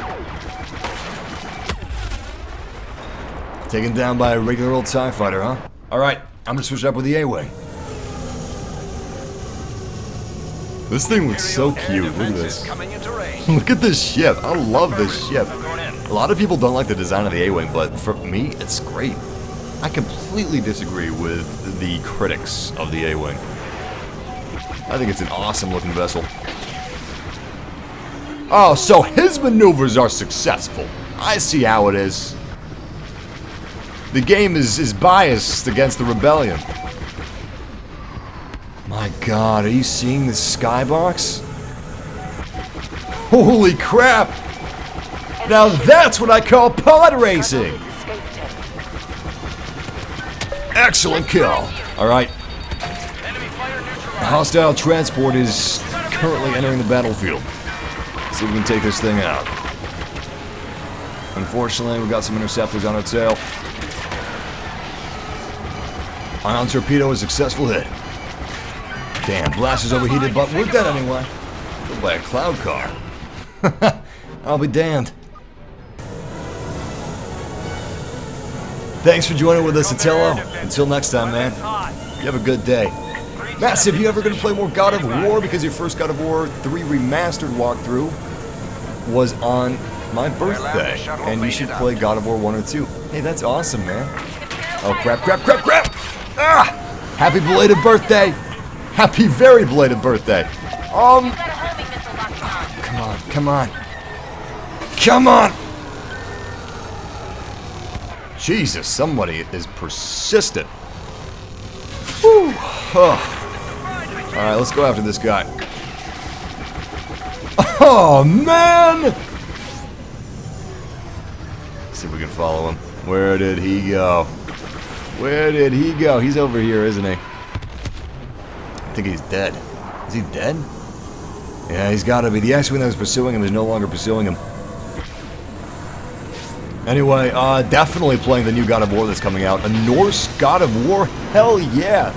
Taken down by a regular old TIE fighter, huh? Alright, I'm gonna switch up with the A-Wing. This thing looks so cute. Look at this. Look at this ship. I love this ship. A lot of people don't like the design of the A-Wing, but for me, it's great. I completely disagree with the critics of the A-Wing. I think it's an awesome looking vessel. Oh, so his maneuvers are successful. I see how it is. The game is biased against the Rebellion. My god, are you seeing the skybox? Holy crap! Now that's what I call pod racing! Excellent kill! Alright. A hostile transport is currently entering the battlefield. See if we can take this thing out. Unfortunately, we got some interceptors on our tail. Ion torpedo is a successful hit. Damn, blaster's overheated, but we're dead anyway. Killed by a cloud car. I'll be damned. Thanks for joining with us, Attilo. Until next time, man. You have a good day. Massive, you ever going to play more God of War? Because your first God of War 3 Remastered walkthrough was on my birthday. And you should play God of War 1 or 2. Hey, that's awesome, man. Oh, crap, crap, crap, crap! Ah! Happy belated birthday! Happy very belated birthday! Come on, come on. Come on! Jesus, somebody is persistent. Whew. Oh. Alright, let's go after this guy. Oh, man! Let's see if we can follow him. Where did he go? Where did he go? He's over here, isn't he? I think he's dead. Is he dead? Yeah, he's gotta be. The X-Wing that was pursuing him is no longer pursuing him. Anyway, definitely playing the new God of War that's coming out. A Norse God of War? Hell yeah!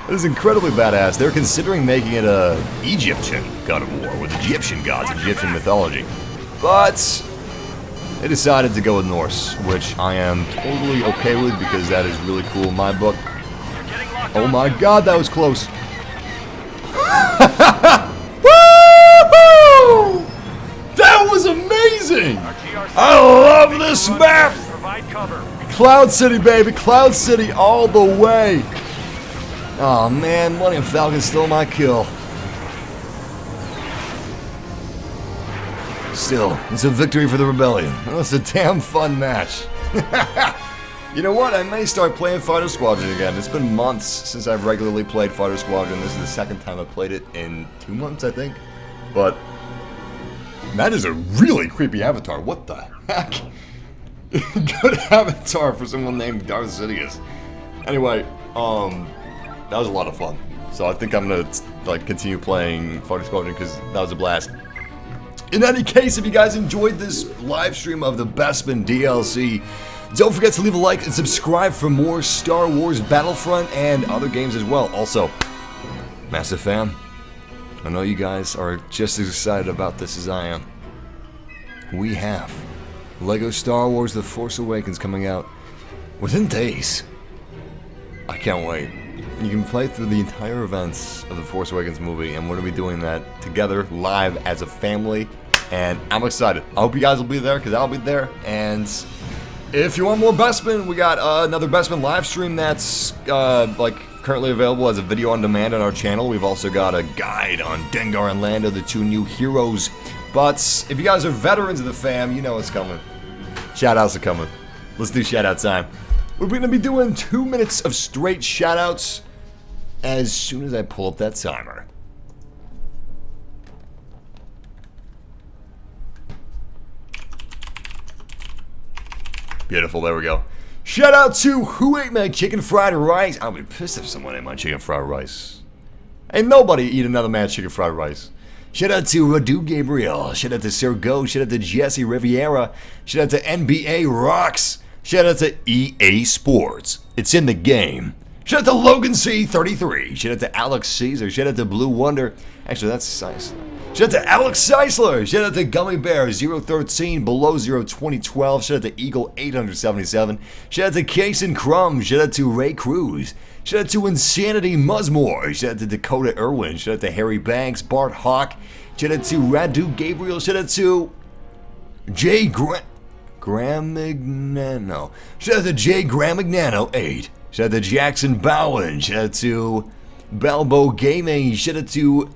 This is incredibly badass. They're considering making it a Egyptian God of War with Egyptian gods, Egyptian mythology. But they decided to go with Norse, which I am totally okay with because that is really cool in my book. Oh my god, that was close. Woo-hoo! That was amazing! I love this map! Cloud City, baby! Cloud City all the way! Oh man, Millennium Falcon stole my kill. Still, it's a victory for the Rebellion. It's a damn fun match. You know what? I may start playing Fighter Squadron again. It's been months since I've regularly played Fighter Squadron. This is the second time I've played it in 2 months, I think. But that is a really creepy avatar. What the heck? Good avatar for someone named Darth Sidious. Anyway, that was a lot of fun. So I think I'm gonna continue playing Fighter Squadron because that was a blast. In any case, if you guys enjoyed this live stream of the Bespin DLC, don't forget to leave a like and subscribe for more Star Wars Battlefront and other games as well. Also, Massive Fam, I know you guys are just as excited about this as I am. We have LEGO Star Wars The Force Awakens coming out within days. I can't wait. You can play through the entire events of the Force Awakens movie, and we're going to be doing that together, live, as a family, and I'm excited. I hope you guys will be there, because I'll be there, and if you want more Bespin, we got another Bespin live stream that's, currently available as a video on demand on our channel. We've also got a guide on Denar and Lando, the 2 new heroes, but if you guys are veterans of the fam, you know what's coming. Shoutouts are coming. Let's do shoutout time. We're going to be doing 2 minutes of straight shoutouts as soon as I pull up that timer. Beautiful, there we go. Shout out to who ate my chicken fried rice. I'll be pissed if someone ate my chicken fried rice. Ain't nobody eat another man's chicken fried rice. Shout out to Radu Gabriel. Shout out to Sir Go. Shout out to Jesse Riviera. Shout out to NBA Rocks. Shout out to EA Sports. It's in the game. Shout out to Logan C33. Shout out to Alex Caesar. Shout out to Blue Wonder. Actually, that's Seisler. Shout out to Alex Seisler. Shout out to Gummy Bear 013 Below 0 2012. Shout out to Eagle 877. Shout out to Case and Crumb. Shout out to Ray Cruz. Shout out to Insanity Musmore. Shout out to Dakota Irwin. Shout out to Harry Banks, Bart Hawk. Shout out to Radu Gabriel. Shout out to Jay Gramignano. Shout out to Jay Gramignano 8. Shout out to Jackson Bowen. Shout out to Balbo Gaming. Shout out to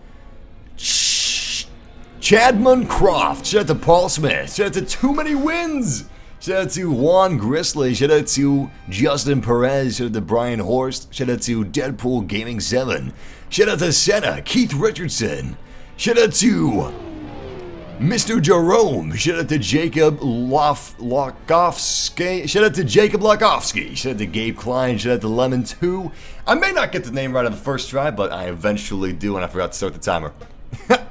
Chadman Croft. Shout out to Paul Smith. Shout out to Too Many Wins. Shout out to Juan Grizzly. Shout out to Justin Perez. Shout out to Brian Horst. Shout out to Deadpool Gaming 7. Shout out to Senna, Keith Richardson. Shout out to Mr. Jerome. Shout out to Jacob Lokofsky. Shout out to Jacob Lokofsky. Shout out to Gabe Klein. Shout out to Lemon 2. I may not get the name right on the first try, but I eventually do, and I forgot to start the timer.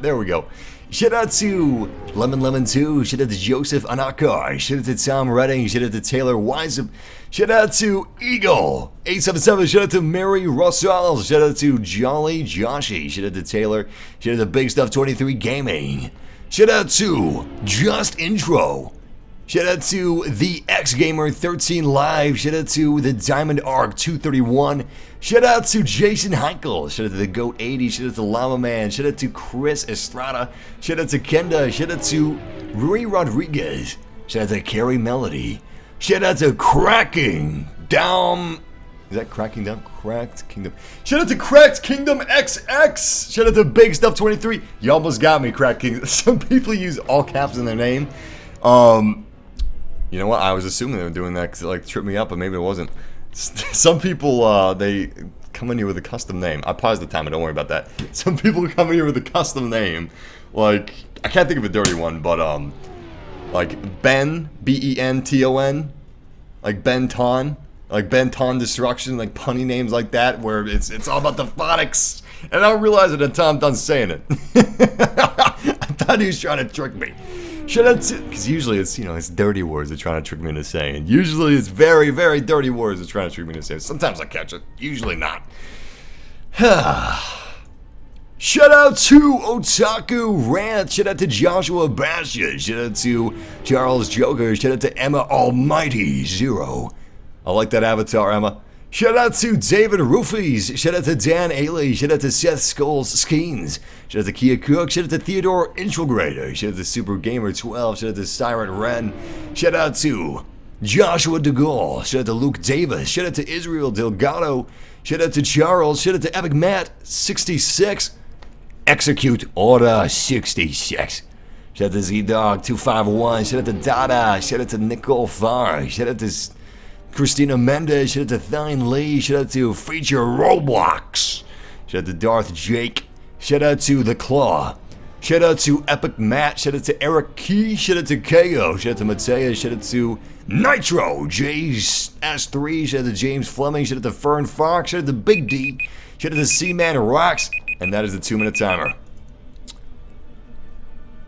There we go. Shout out to Lemon 2. Shout out to Joseph Anakar. Shout out to Tom Redding. Shout out to Taylor Weisem. Shout out to Eagle 877. Shout out to Mary Russell. Shout out to Jolly Joshy. Shout out to Taylor. Shout out to Big Stuff 23 Gaming. Shout out to Just Intro. Shout out to the X Gamer 13 Live. Shout out to the Diamond Arc 231. Shout out to Jason Heichel. Shout out to the Goat 80. Shout out to Llama Man. Shout out to Chris Estrada. Shout out to Kenda. Shout out to Rui Rodriguez. Shout out to Carrie Melody. Shout out to Cracking Down. Is that Cracking Down? Cracked Kingdom. Shout out to Cracked Kingdom XX. Shout out to Big Stuff 23. You almost got me, Cracked Kingdom. Some people use all caps in their name. You know what? I was assuming they were doing that to like trip me up, but maybe it wasn't. Some people, they come in here with a custom name. I paused the timer, don't worry about that. Some people come in here with a custom name. Like, I can't think of a dirty one, but, like Ben, B-E-N-T-O-N, like Benton, like Benton Destruction, like punny names like that, where it's all about the phonics. And I don't realize it until I'm done saying it. I thought he was trying to trick me. Shout out to, because usually it's, you know, it's dirty words they're trying to trick me into saying. Usually it's very, very dirty words they're trying to trick me into saying. Sometimes I catch it, usually not. Shout out to Otaku Rant. Shout out to Joshua Bastion. Shout out to Charles Joker. Shout out to Emma Almighty Zero. I like that avatar, Emma. Shout out to David Roofies. Shout out to Dan Ailey. Shout out to Seth Skulls Skeens. Shout out to Kia Cook. Shout out to Theodore Intragrader. Shout out to Super Gamer 12. Shout out to Siren Wren. Shout out to Joshua DeGaulle. Shout out to Luke Davis. Shout out to Israel Delgado. Shout out to Charles. Shout out to Epic Matt 66. Execute Order 66. Shout out to Z-Dog 251. Shout out to Dada. Shout out to Nicole Farr. Shout out to Christina Mendez. Shout out to Thine Lee. Shout out to Feature Roblox. Shout out to Darth Jake. Shout out to The Claw. Shout out to Epic Matt. Shout out to Eric Key. Shout out to KO. Shout out to Matea. Shout out to Nitro. J's S3. Shout out to James Fleming. Shout out to Fern Fox. Shout out to Big D. Shout out to Seaman Rocks. And that is the 2-minute timer.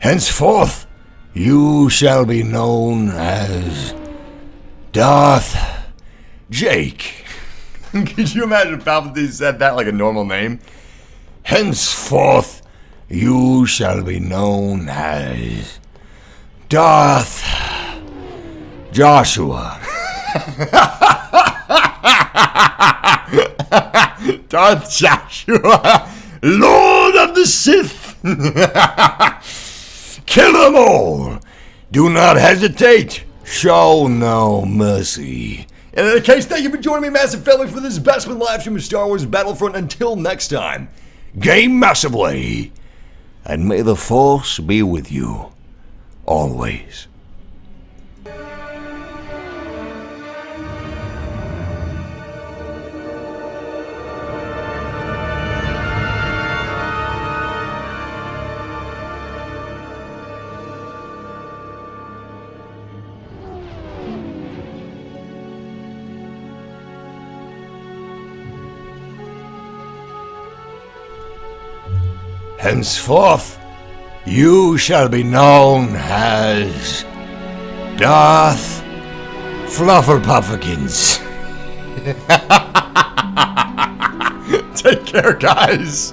Henceforth, you shall be known as Darth Jake. Could you imagine if Palpatine said that like a normal name? Henceforth, you shall be known as Darth Joshua. Darth Joshua, Lord of the Sith. Kill them all. Do not hesitate. Show no mercy. And in any case, thank you for joining me, Massive Family, for this Bespin live stream of Star Wars Battlefront. Until next time, Game massively. And may the Force be with you. Always. Henceforth, you shall be known as Darth Flufferpuffkins. take care, guys.